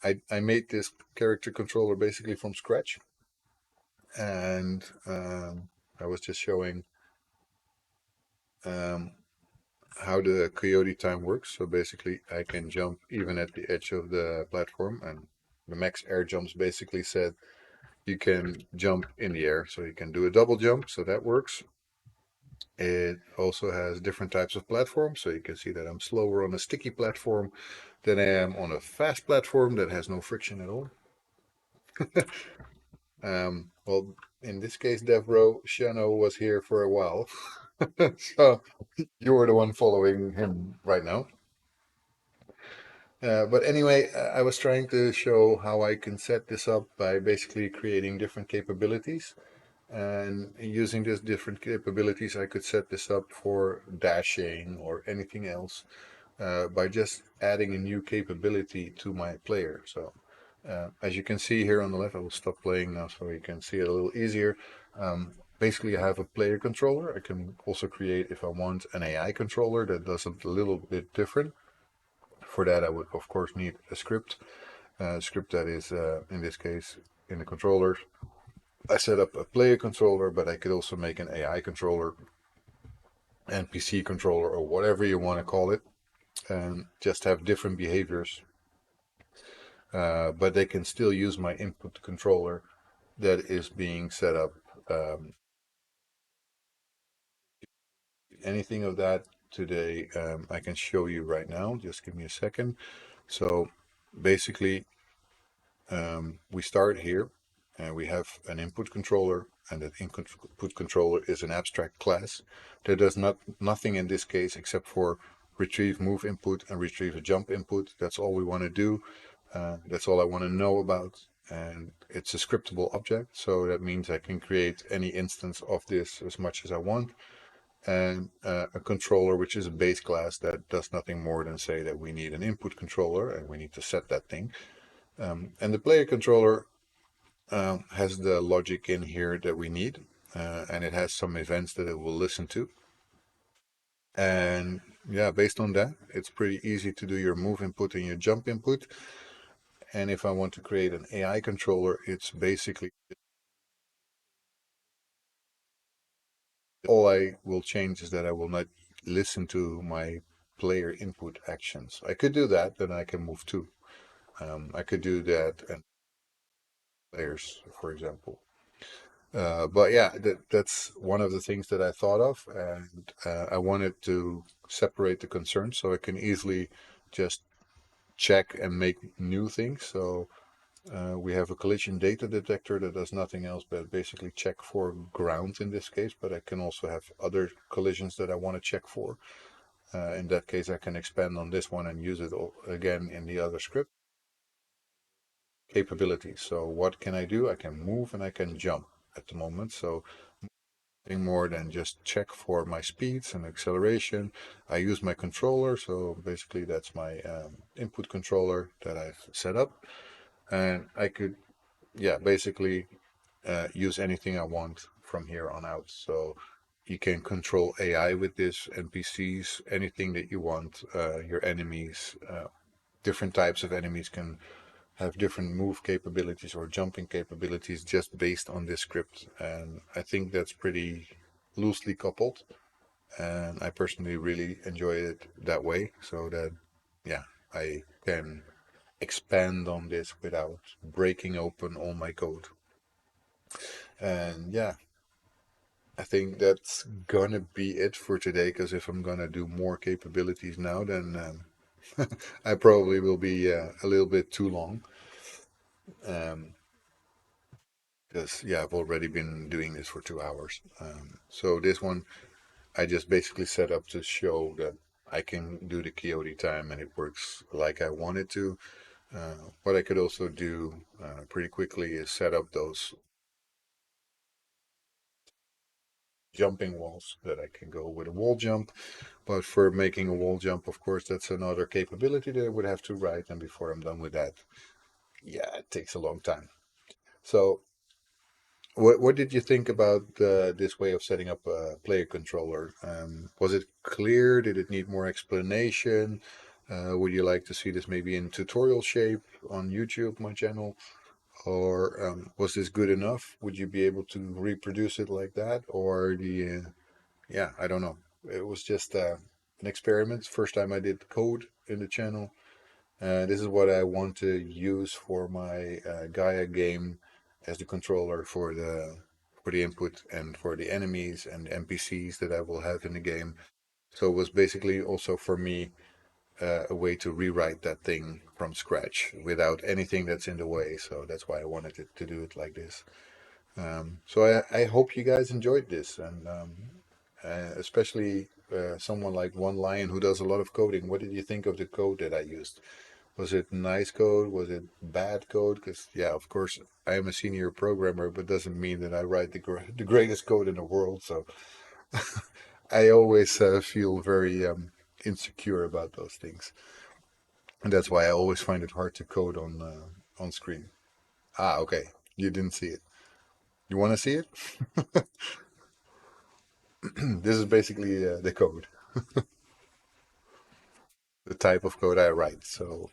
I made this character controller basically from scratch, and I was just showing um, how the coyote time works. So basically, I can jump even at the edge of the platform, and the max air jumps basically said you can jump in the air, so you can do a double jump, so that works. It also has different types of platforms, so you can see that I'm slower on a sticky platform than I am on a fast platform that has no friction at all. Well, in this case, Devro, Shano was here for a while, so you were the one following him right now. But anyway, I was trying to show how I can set this up by basically creating different capabilities. And using these different capabilities, I could set this up for dashing or anything else by just adding a new capability to my player. So as you can see here on the left, I will stop playing now so you can see it a little easier. Basically, I have a player controller. I can also create, if I want, an AI controller that does a little bit different. For that, I would, of course, need a script that is, in this case, in the controller. I set up a player controller, but I could also make an AI controller, NPC controller, or whatever you want to call it, and just have different behaviors. But they can still use my input controller that is being set up. Um, Anything of that today, I can show you right now. Just give me a second. So basically, we start here and we have an input controller, and that input controller is an abstract class that does nothing in this case except for retrieve move input and retrieve a jump input. That's all we want to do. That's all I want to know about. And it's a scriptable object, so that means I can create any instance of this as much as I want. And a controller, which is a base class that does nothing more than say that we need an input controller and we need to set that thing. And the player controller has the logic in here that we need, and it has some events that it will listen to. And yeah, based on that, it's pretty easy to do your move input and your jump input. And if I want to create an AI controller, it's basically all I will change is that I will not listen to my player input actions. I could do that, then I can move too. I could do that and players, for example. But yeah, that's one of the things that I thought of, and I wanted to separate the concerns so I can easily just check and make new things. So we have a collision data detector that does nothing else but basically check for ground in this case, but I can also have other collisions that I want to check for. In that case, I can expand on this one and use it again in the other script capabilities. So what can I do? I can move and I can jump at the moment. So nothing more than just check for my speeds and acceleration. I use my controller. So basically that's my input controller that I've set up. And I could, yeah, basically use anything I want from here on out. So you can control AI with this, NPCs, anything that you want, your enemies, different types of enemies can have different move capabilities or jumping capabilities just based on this script. And I think that's pretty loosely coupled. And I personally really enjoy it that way. So that, yeah, I can expand on this without breaking open all my code. And yeah, I think that's gonna be it for today. Because if I'm gonna do more capabilities now, then I probably will be a little bit too long. Um, because yeah, I've already been doing this for 2 hours. So this one I just basically set up to show that I can do the Coyote time and it works like I want it to. What I could also do pretty quickly is set up those jumping walls that I can go with a wall jump. But for making a wall jump, of course, that's another capability that I would have to write. And before I'm done with that, yeah, it takes a long time. So what did you think about this way of setting up a player controller? Was it clear? Did it need more explanation? Would you like to see this maybe in tutorial shape on YouTube, my channel? Or was this good enough? Would you be able to reproduce it like that? Or do you, yeah, I don't know. It was just an experiment. First time I did code in the channel. This is what I want to use for my Gaia game as the controller for the input and for the enemies and NPCs that I will have in the game. So it was basically also for me a way to rewrite that thing from scratch without anything that's in the way. So that's why I wanted to do it like this. So I hope you guys enjoyed this, and especially someone like One Lion who does a lot of coding. What did you think of the code that I used? Was it nice code? Was it bad code? Because yeah, of course, I am a senior programmer, but doesn't mean that I write the greatest code in the world. So I always feel very insecure about those things, and that's why I always find it hard to code on screen. Ah, okay, you didn't see it. You want to see it? This is basically the code, the type of code I write. So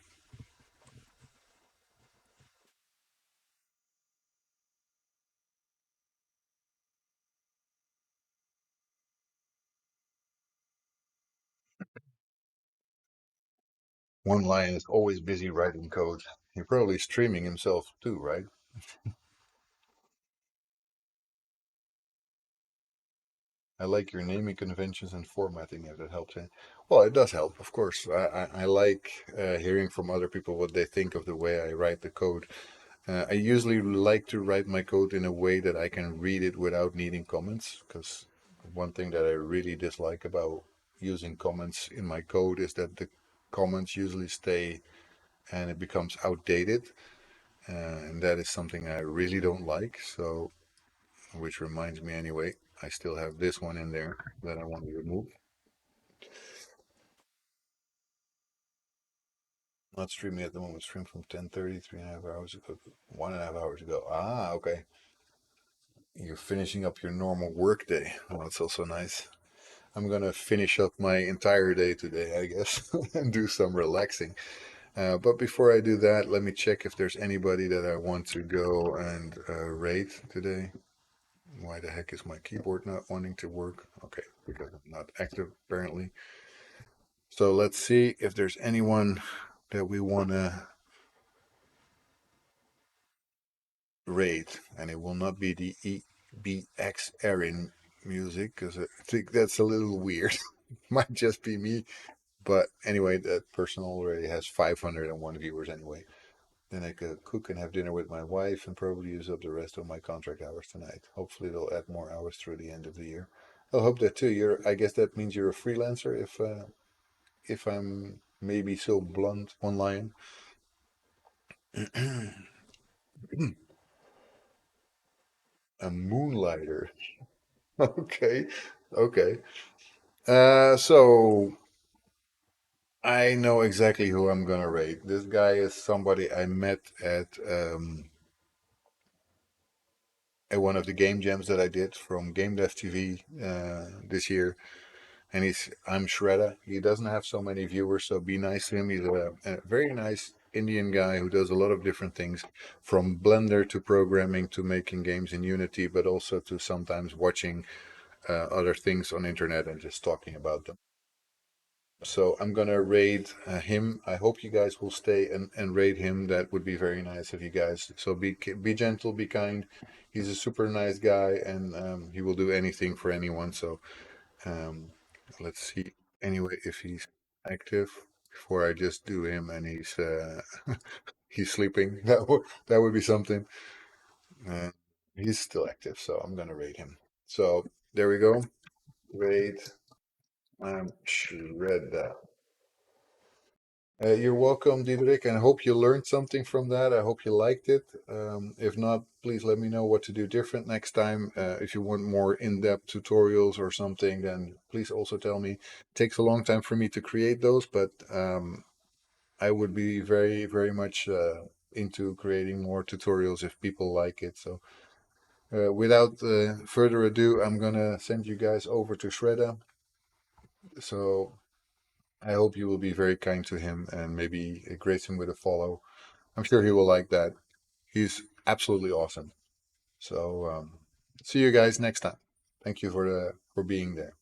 One Lion is always busy writing code. You're probably streaming himself too, right? I like your naming conventions and formatting if it helps. Well, it does help, of course. I like hearing from other people what they think of the way I write the code. I usually like to write my code in a way that I can read it without needing comments, because one thing that I really dislike about using comments in my code is that the comments usually stay and it becomes outdated. And that is something I really don't like. So, which reminds me anyway, I still have this one in there that I want to remove. Not streaming at the moment. Stream from 10:30, 3.5 hours ago, 1.5 hours ago. Ah, okay. You're finishing up your normal work day. Well, that's also nice. I'm gonna finish up my entire day today, I guess, and do some relaxing. But before I do that, let me check if there's anybody that I want to go and raid today. Why the heck is my keyboard not wanting to work? Okay, because I'm not active apparently. So let's see if there's anyone that we want to raid, and it will not be the EBX Erin music because I think that's a little weird. Might just be me, but anyway, that person already has 501 viewers anyway. Then I could cook and have dinner with my wife and probably use up the rest of my contract hours tonight. Hopefully, they'll add more hours through the end of the year. I hope that too. I guess that means you're a freelancer if if I'm maybe so blunt, one lion. A moonlighter. Okay, okay. So I know exactly who I'm gonna rate. This guy is somebody I met at one of the game jams that I did from Game Dev TV this year. And I'm Shredder. He doesn't have so many viewers, so be nice to him. He's a very nice Indian guy who does a lot of different things, from Blender to programming to making games in Unity, but also to sometimes watching other things on internet and just talking about them. So I'm gonna raid him. I hope you guys will stay and raid him. That would be very nice of you guys. So be gentle, be kind. He's a super nice guy, and he will do anything for anyone. So um, let's see. Anyway, if he's active before I just do him and he's sleeping, that would be something. Uh, he's still active, so I'm gonna raid him. So there we go. Raid. Shred that. You're welcome, Diederik, and I hope you learned something from that. I hope you liked it. If not, please let me know what to do different next time. If you want more in-depth tutorials or something, then please also tell me. It takes a long time for me to create those, but I would be very, very much into creating more tutorials if people like it. So, without further ado, I'm gonna send you guys over to Shredder. So I hope you will be very kind to him and maybe grace him with a follow. I'm sure he will like that. He's absolutely awesome. So see you guys next time. Thank you for being there.